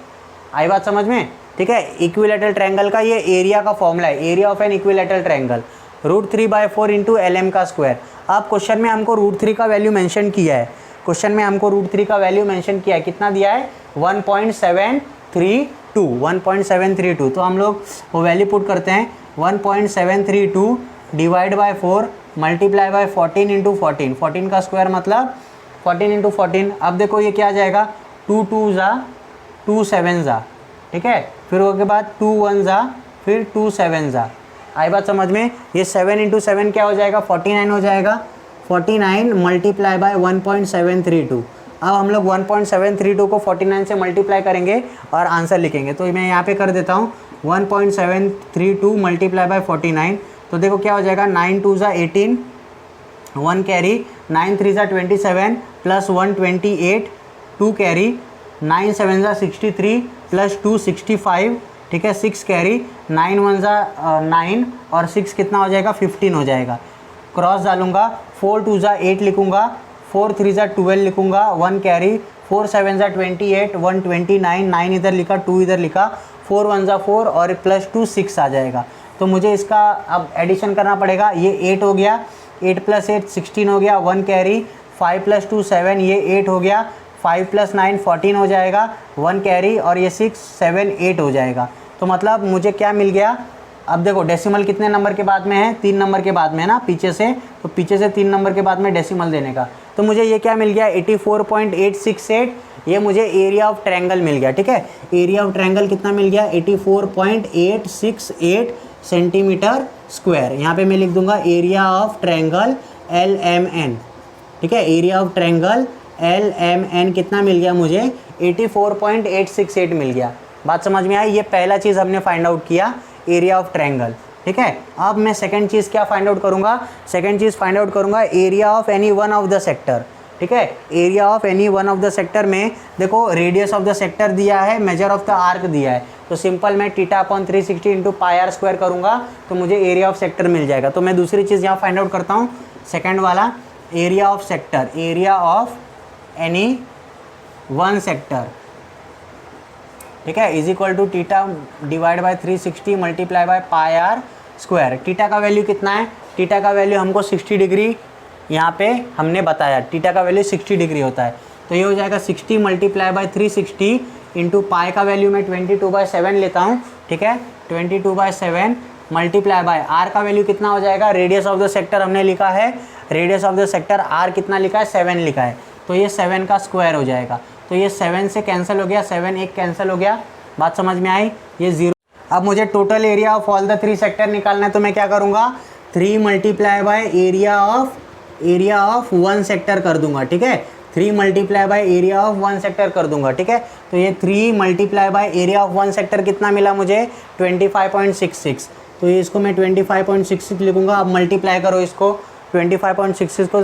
आई बात समझ में, ठीक है। इक्विलैटरल ट्रायंगल का ये एरिया का फॉर्मूला है, area of an equilateral triangle √3/4 into LM का स्क्वायर। अब क्वेश्चन में हमको √3 का वैल्यू मेंशन किया है, क्वेश्चन में हमको √3 का वैल्यू मेंशन किया है, कितना दिया है 1.732। तो हम लोग वो वैल्यू पुट करते हैं, 1.732 divide by 4 multiply by 14 into 14, 14 का स्क्वायर मतलब 14 इंटू 14। अब देखो ये क्या आ जाएगा, 2 2 ज़ा 2 7 ज़ा, ठीक है, फिर उसके बाद 2 1 ज़ा, फिर 2 7 ज़ा। आई बात समझ में। ये 7 इंटू 7 क्या हो जाएगा, 49 हो जाएगा। 49 मल्टीप्लाई बाय 1.732। अब हम लोग 1.732 को 49 से मल्टीप्लाई करेंगे और आंसर लिखेंगे। तो मैं यहाँ पे कर देता हूँ 1.732 मल्टीप्लाई बाय 49। तो देखो क्या हो जाएगा, 9 2 ज़ा 18, 1 कैरी, 9 3 ज़ा 27 प्लस 1 28, 2 कैरी, 9 7 ज़ा 63 प्लस 2 65, ठीक है, 6 कैरी, 9 1 ज़ा 9 और 6 कितना हो जाएगा, 15 हो जाएगा। क्रॉस डालूंगा, 4 2 ज़ा 8 लिखूंगा, 4 3 ज़ा 12 लिखूंगा, 1 कैरी, 4 7 ज़ा 28, 1 29, 9 इधर लिखा, 2 इधर लिखा, 4 1 ज़ा 4 और प्लस 2 6 आ जाएगा। तो मुझे इसका अब एडिशन करना पड़ेगा। ये 8 हो गया, 8 + 8 16 हो गया, 1 कैरी, 5 + 2 7, ये 8 हो गया, 5 + 9 14 हो जाएगा, 1 कैरी और ये 6 7 8 हो जाएगा। तो मतलब मुझे क्या मिल गया, अब देखो डेसिमल कितने नंबर के बाद में है, 3 नंबर के बाद में है ना, पीछे से, तो पीछे से 3 नंबर के बाद में डेसिमल देने का। तो मुझे ये क्या मिल गया, 84.868, ये मुझे एरिया ऑफ ट्रायंगल मिल गया, ठीक है। एरिया ऑफ ट्रायंगल कितना मिल गया, 84.868 सेंटीमीटर स्क्वायर। यहाँ पे मैं लिख दूंगा एरिया ऑफ ट्रायंगल LMN, ठीक है, एरिया ऑफ ट्रायंगल LMN कितना मिल गया मुझे, 84.868 मिल गया। बात समझ में आई। ये पहला चीज़ हमने फाइंड आउट किया, एरिया ऑफ ट्रायंगल, ठीक है। अब मैं सेकंड चीज़ क्या फाइंड आउट करूँगा, सेकंड चीज़ फाइंड आउट करूँगा area of any one of the sector, ठीक है। Area of any one of the sector में देखो रेडियस ऑफ द सेक्टर दिया है, मेजर ऑफ द आर्क दिया है, तो सिंपल मैं θ/360 इंटू πr स्क्वायर करूँगा तो मुझे एरिया ऑफ सेक्टर मिल जाएगा। तो मैं दूसरी चीज़ यहाँ फाइंड आउट करता हूँ, सेकेंड वाला, area of sector, area of any one sector, ठीक है, is equal to θ divide by 360 multiply by πr square. θ का वैल्यू कितना है, θ का वैल्यू हमको 60 डिग्री यहाँ पे हमने बताया, θ का वैल्यू 60 डिग्री होता है। तो ये हो जाएगा 60 मल्टीप्लाई बाय 360 इंटू पाई का वैल्यू मैं 22/7 लेता हूँ, ठीक है, 22/7 मल्टीप्लाई बाय आर का वैल्यू कितना हो जाएगा, रेडियस ऑफ द सेक्टर हमने लिखा है, radius of the sector R कितना लिखा है, 7 लिखा है, तो ये 7 का स्क्वायर हो जाएगा। तो ये 7 से कैंसिल हो गया, 7 एक कैंसिल हो गया, बात समझ में आई, ये 0। अब मुझे total area of all the 3 sector निकालना है, तो मैं क्या करूँगा, 3 multiply by area of 1 sector कर दूंगा, ठीक है, 3 multiply by area of 1 sector कर दूंगा, ठीक है। तो ये 3 multiply by area of 1 sector कितना मिला मुझे, 25.66, तो ये इसको मैं 25.66 लिखूंगा। अब मल्टीप्लाई करो इसको, 25.66 को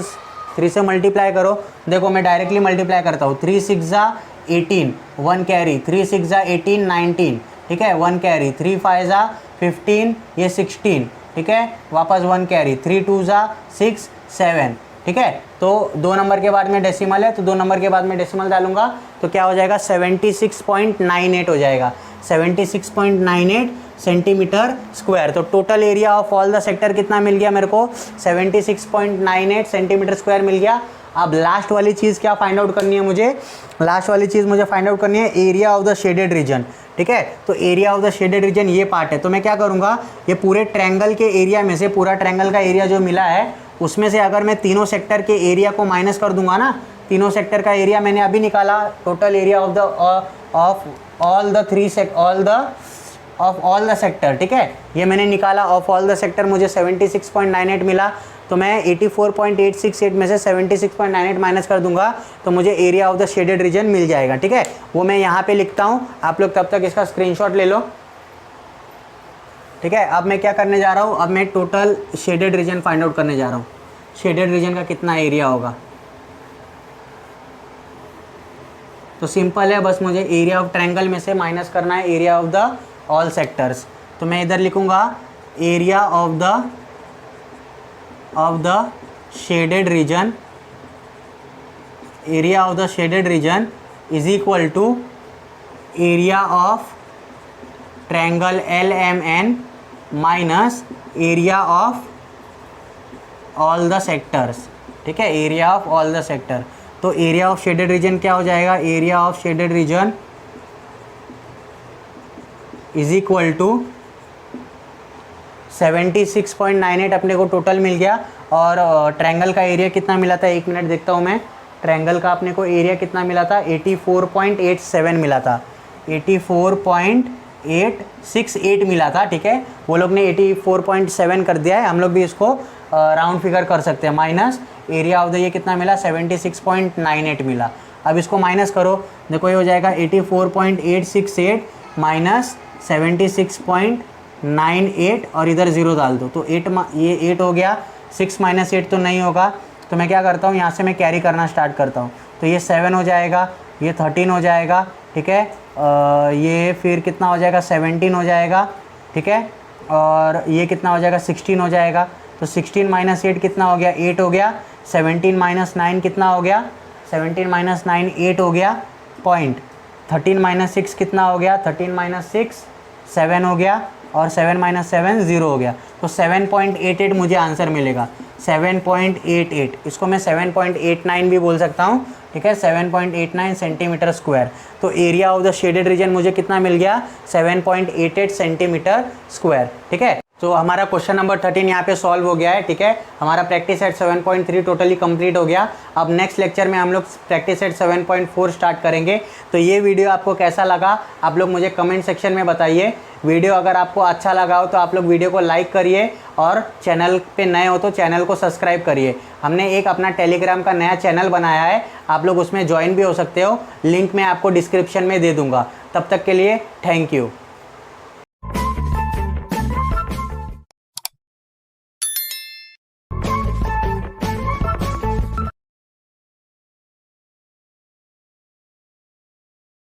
3 से मल्टीप्लाई करो, देखो मैं डायरेक्टली मल्टीप्लाई करता हूँ, 3 6 ज़ा 18, 1 कैरी, 3 6 ज़ा 18 19, ठीक है, 1 कैरी, 3 5 ज़ा 15, ये 16, ठीक है, वापस 1 कैरी, 3 2 ज़ा 6 7, ठीक है। तो 2 नंबर के बाद में डेसिमल है, तो 2 नंबर के बाद में डेसिमल डालूंगा तो क्या हो जाएगा, 76.98 हो जाएगा, 76.98 सेंटीमीटर स्क्वायर। तो total area of all the sector कितना मिल गया मेरे को, 76.98 सेंटीमीटर स्क्वायर मिल गया। अब लास्ट वाली चीज़ क्या फाइंड आउट करनी है मुझे, लास्ट वाली चीज़ मुझे फाइंड आउट करनी है area of the shaded reason, ठीक है। तो area of the shaded reason ये पार्ट है, तो मैं क्या करूँगा, ये पूरे ट्रायंगल के एरिया में से, पूरा ट्रायंगल का एरिया जो मिला है उसमें से अगर मैं तीनों सेक्टर के एरिया को माइनस कर दूंगा ना, तीनों सेक्टर का एरिया मैंने अभी निकाला, total area of all the sector, ठीक है, ये मैंने निकाला ऑफ ऑल द सेक्टर, मुझे 76.98 मिला। तो मैं 84.868 में से 76.98 माइनस कर दूंगा तो मुझे area of the shaded region मिल जाएगा, ठीक है। वो मैं यहाँ पे लिखता हूँ, आप लोग तब तक इसका स्क्रीनशॉट ले लो, ठीक है। अब मैं क्या करने जा रहा हूँ, अब मैं total shaded region find out करने जा रहा हूँ। शेडेड रीजन का कितना एरिया होगा, तो सिंपल है, बस मुझे एरिया ऑफ ट्रायंगल में से माइनस करना है area of the all sectors. तो मैं इधर लिखूंगा area of the shaded region, area of the shaded region is equal to area of triangle LMN minus area of all the sectors. ठीक है, area of all the sector. तो एरिया ऑफ शेडेड रीजन क्या हो जाएगा, area of shaded region is equal to 76.98 अपने को टोटल मिल गया। और ट्रायंगल का एरिया कितना मिला था, 1 मिनट देखता हूँ मैं। ट्रायंगल का अपने को एरिया कितना मिला था, 84.87 मिला था, 84.868 मिला था। ठीक है, वो लोग ने 84.7 कर दिया है, हम लोग भी इसको राउंड फिगर कर सकते हैं। माइनस एरिया ऑफ द ये कितना मिला, 76.98 मिला। अब इसको माइनस करो, देखो ये हो जाएगा 84.868 माइनस 76.98 और इधर 0 डाल दो तो 8 ये 8 हो गया। 6 माइनस 8 तो नहीं होगा, तो मैं क्या करता हूँ, यहाँ से मैं कैरी करना स्टार्ट करता हूँ। तो ये 7 हो जाएगा, ये 13 हो जाएगा। ठीक है, ये फिर कितना हो जाएगा, 17 हो जाएगा। ठीक है, और ये कितना हो जाएगा, 16 हो जाएगा। तो 16 माइनस 8 कितना हो गया, 8 हो गया। 17 माइनस 9 कितना हो गया, 17 माइनस 9 8 हो गया पॉइंट। 13 माइनस 6 कितना हो गया, 13 माइनस 6 7 हो गया, और 7 माइनस 7 0 हो गया। तो 7.88 मुझे आंसर मिलेगा, 7.88। इसको मैं 7.89 भी बोल सकता हूँ। ठीक है, 7.89 सेंटीमीटर स्क्वायर। तो area of the shaded reason मुझे कितना मिल गया, 7.88 सेंटीमीटर स्क्वायर। ठीक है, तो हमारा क्वेश्चन नंबर 13 यहाँ पे सॉल्व हो गया है। ठीक है, हमारा प्रैक्टिस सेट 7.3 टोटली कंप्लीट हो गया। अब नेक्स्ट लेक्चर में हम लोग प्रैक्टिस सेट 7.4 स्टार्ट करेंगे। तो ये वीडियो आपको कैसा लगा, आप लोग मुझे कमेंट सेक्शन में बताइए। वीडियो अगर आपको अच्छा लगा हो तो आप लोग वीडियो को लाइक करिए, और चैनल पे नए हो तो चैनल को सब्सक्राइब करिए। हमने एक अपना टेलीग्राम का नया चैनल बनाया है, आप लोग उसमें ज्वाइन भी हो सकते हो, लिंक मैं आपको डिस्क्रिप्शन में दे दूँगा। तब तक के लिए थैंक यू।